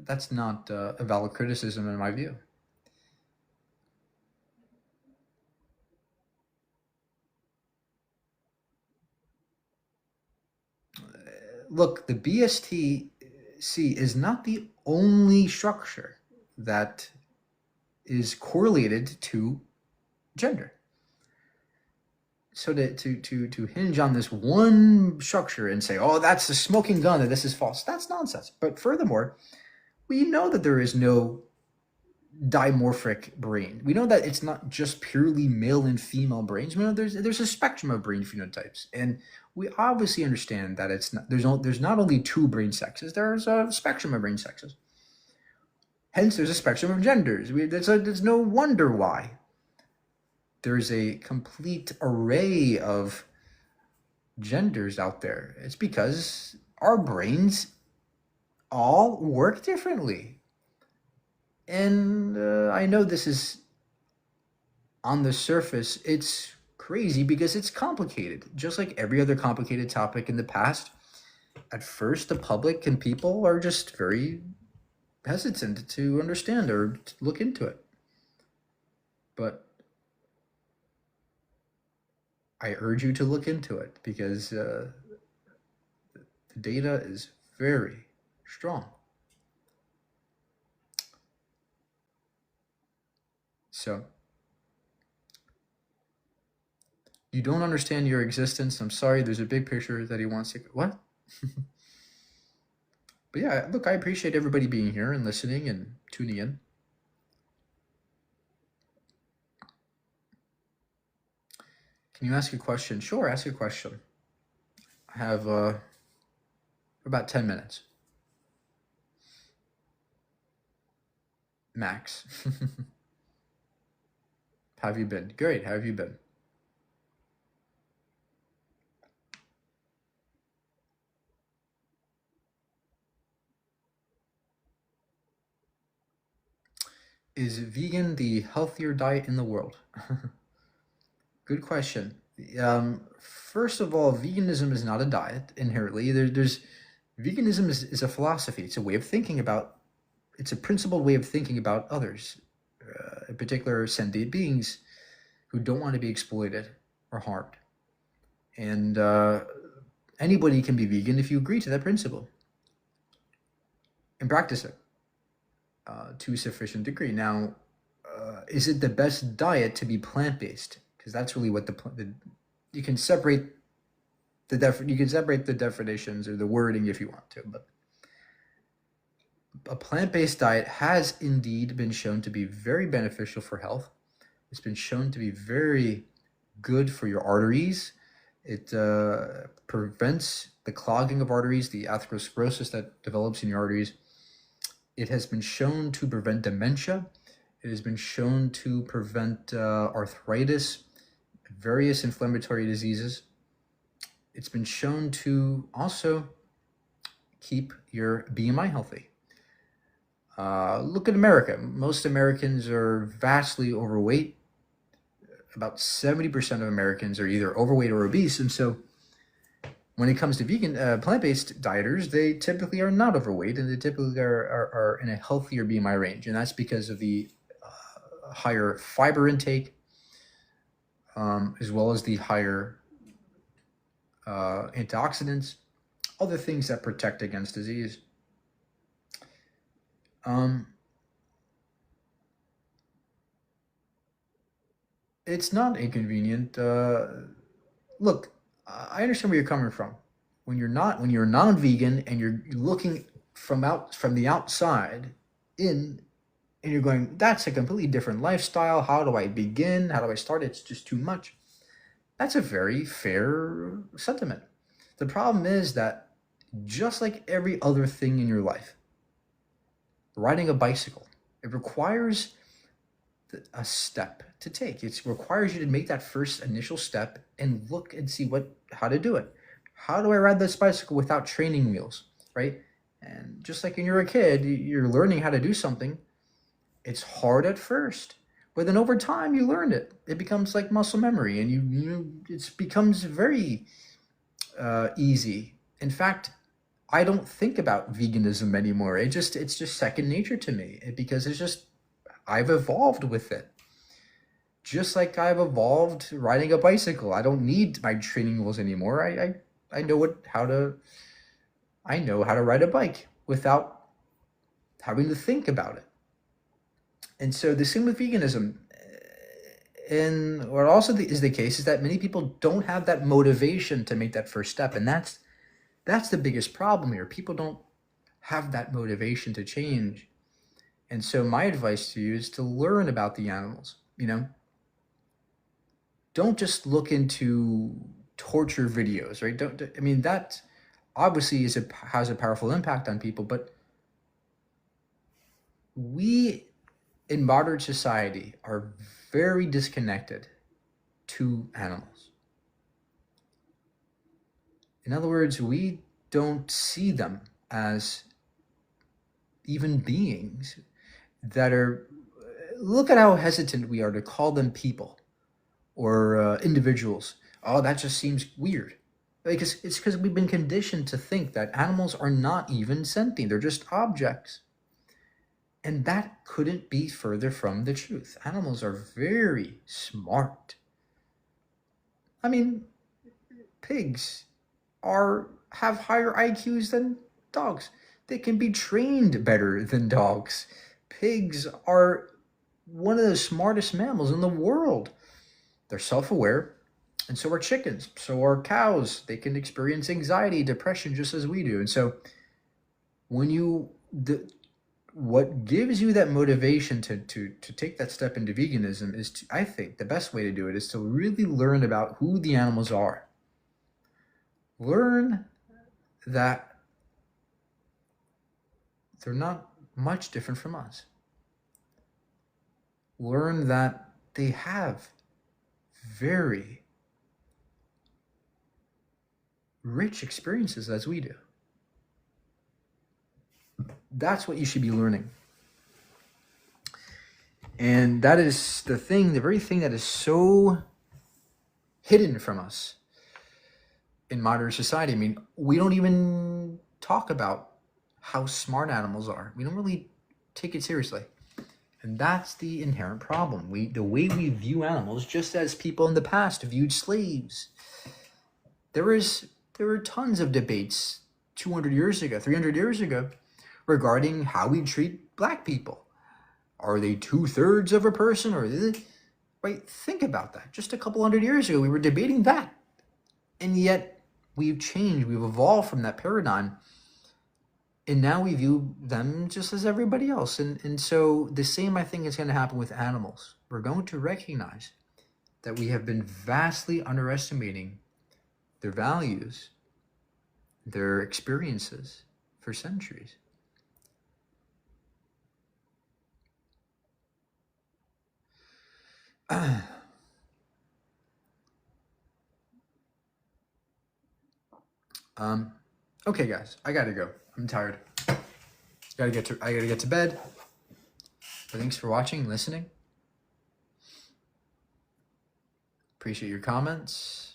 That's not a valid criticism in my view. Look, the BSTC is not the only structure that is correlated to gender. So to hinge on this one structure and say, oh, that's a smoking gun, that this is false, that's nonsense. But furthermore, we know that there is no dimorphic brain. We know that it's not just purely male and female brains. We know there's a spectrum of brain phenotypes, and we obviously understand that there's not only two brain sexes. There's a spectrum of brain sexes. Hence, there's a spectrum of genders. There's no wonder why there's a complete array of genders out there. It's because our brains all work differently. And I know this is, on the surface, it's crazy because it's complicated. Just like every other complicated topic in the past, at first the public and people are just very hesitant to understand or to look into it. But I urge you to look into it, because the data is very strong. So, you don't understand your existence. I'm sorry, there's a big picture that he wants to... What? But yeah, look, I appreciate everybody being here and listening and tuning in. Can you ask a question? Sure, ask a question. I have about 10 minutes. Max. How have you been? Great, how have you been? Is vegan the healthier diet in the world? Good question. First of all, veganism is not a diet inherently. There's veganism is a philosophy. It's a way of thinking about. It's a principled way of thinking about others, in particular sentient beings who don't want to be exploited or harmed. And anybody can be vegan if you agree to that principle and practice it to a sufficient degree. Now, is it the best diet to be plant-based? Because that's really what you can separate you can separate the definitions or the wording if you want to, but a plant-based diet has indeed been shown to be very beneficial for health. It's been shown to be very good for your arteries. It prevents the clogging of arteries, the atherosclerosis that develops in your arteries. It has been shown to prevent dementia. It has been shown to prevent arthritis, various inflammatory diseases. It's been shown to also keep your BMI healthy. Look at America. Most Americans are vastly overweight. About 70% of Americans are either overweight or obese. And so when it comes to vegan, plant-based dieters, they typically are not overweight, and they typically are in a healthier BMI range. And that's because of the higher fiber intake, as well as the higher antioxidants, other things that protect against disease. It's not inconvenient. Look, I understand where you're coming from. When you're non-vegan and you're looking from the outside in, and you're going, that's a completely different lifestyle. How do I begin? How do I start? It's just too much. That's a very fair sentiment. The problem is that just like every other thing in your life, riding a bicycle, it requires a step to take. It requires you to make that first initial step and look and see how to do it. How do I ride this bicycle without training wheels, right? And just like when you're a kid, you're learning how to do something. It's hard at first, but then over time you learn it. It becomes like muscle memory, and it becomes very easy. In fact, I don't think about veganism anymore. It's just second nature to me, because I've evolved with it. Just like I've evolved riding a bicycle. I don't need my training wheels anymore. I know how to ride a bike without having to think about it. And so the same with veganism. And what also is the case is that many people don't have that motivation to make that first step. And that's the biggest problem here. People don't have that motivation to change. And so my advice to you is to learn about the animals, Don't just look into torture videos, right? That obviously has a powerful impact on people, but we in modern society are very disconnected to animals. In other words, we don't see them as even beings that are. Look at how hesitant we are to call them people or individuals. Oh, that just seems weird. Because we've been conditioned to think that animals are not even sentient. They're just objects. And that couldn't be further from the truth. Animals are very smart. Pigs have higher IQs than dogs. They can be trained better than dogs. Pigs are one of the smartest mammals in the world. They're self-aware, and so are chickens, so are cows. They can experience anxiety, depression, just as we do. And so what gives you that motivation to take that step into veganism is I think the best way to do it is to really learn about who the animals are. Learn that they're not much different from us. Learn that they have very rich experiences as we do. That's what you should be learning. And that is the thing, the very thing that is so hidden from us in modern society. I mean, we don't even talk about how smart animals are. We don't really take it seriously. And that's the inherent problem. The way we view animals, just as people in the past viewed slaves. There were tons of debates 200 years ago, 300 years ago, regarding how we treat black people. Are they 2/3 of a person, or right? Think about that. Just a couple hundred years ago, we were debating that, and yet we've changed. We've evolved from that paradigm, and now we view them just as everybody else. And so the same, I think, is going to happen with animals. We're going to recognize that we have been vastly underestimating their values, their experiences for centuries. Okay, guys, I gotta go. I'm tired. I gotta get to bed. But thanks for watching, listening. Appreciate your comments.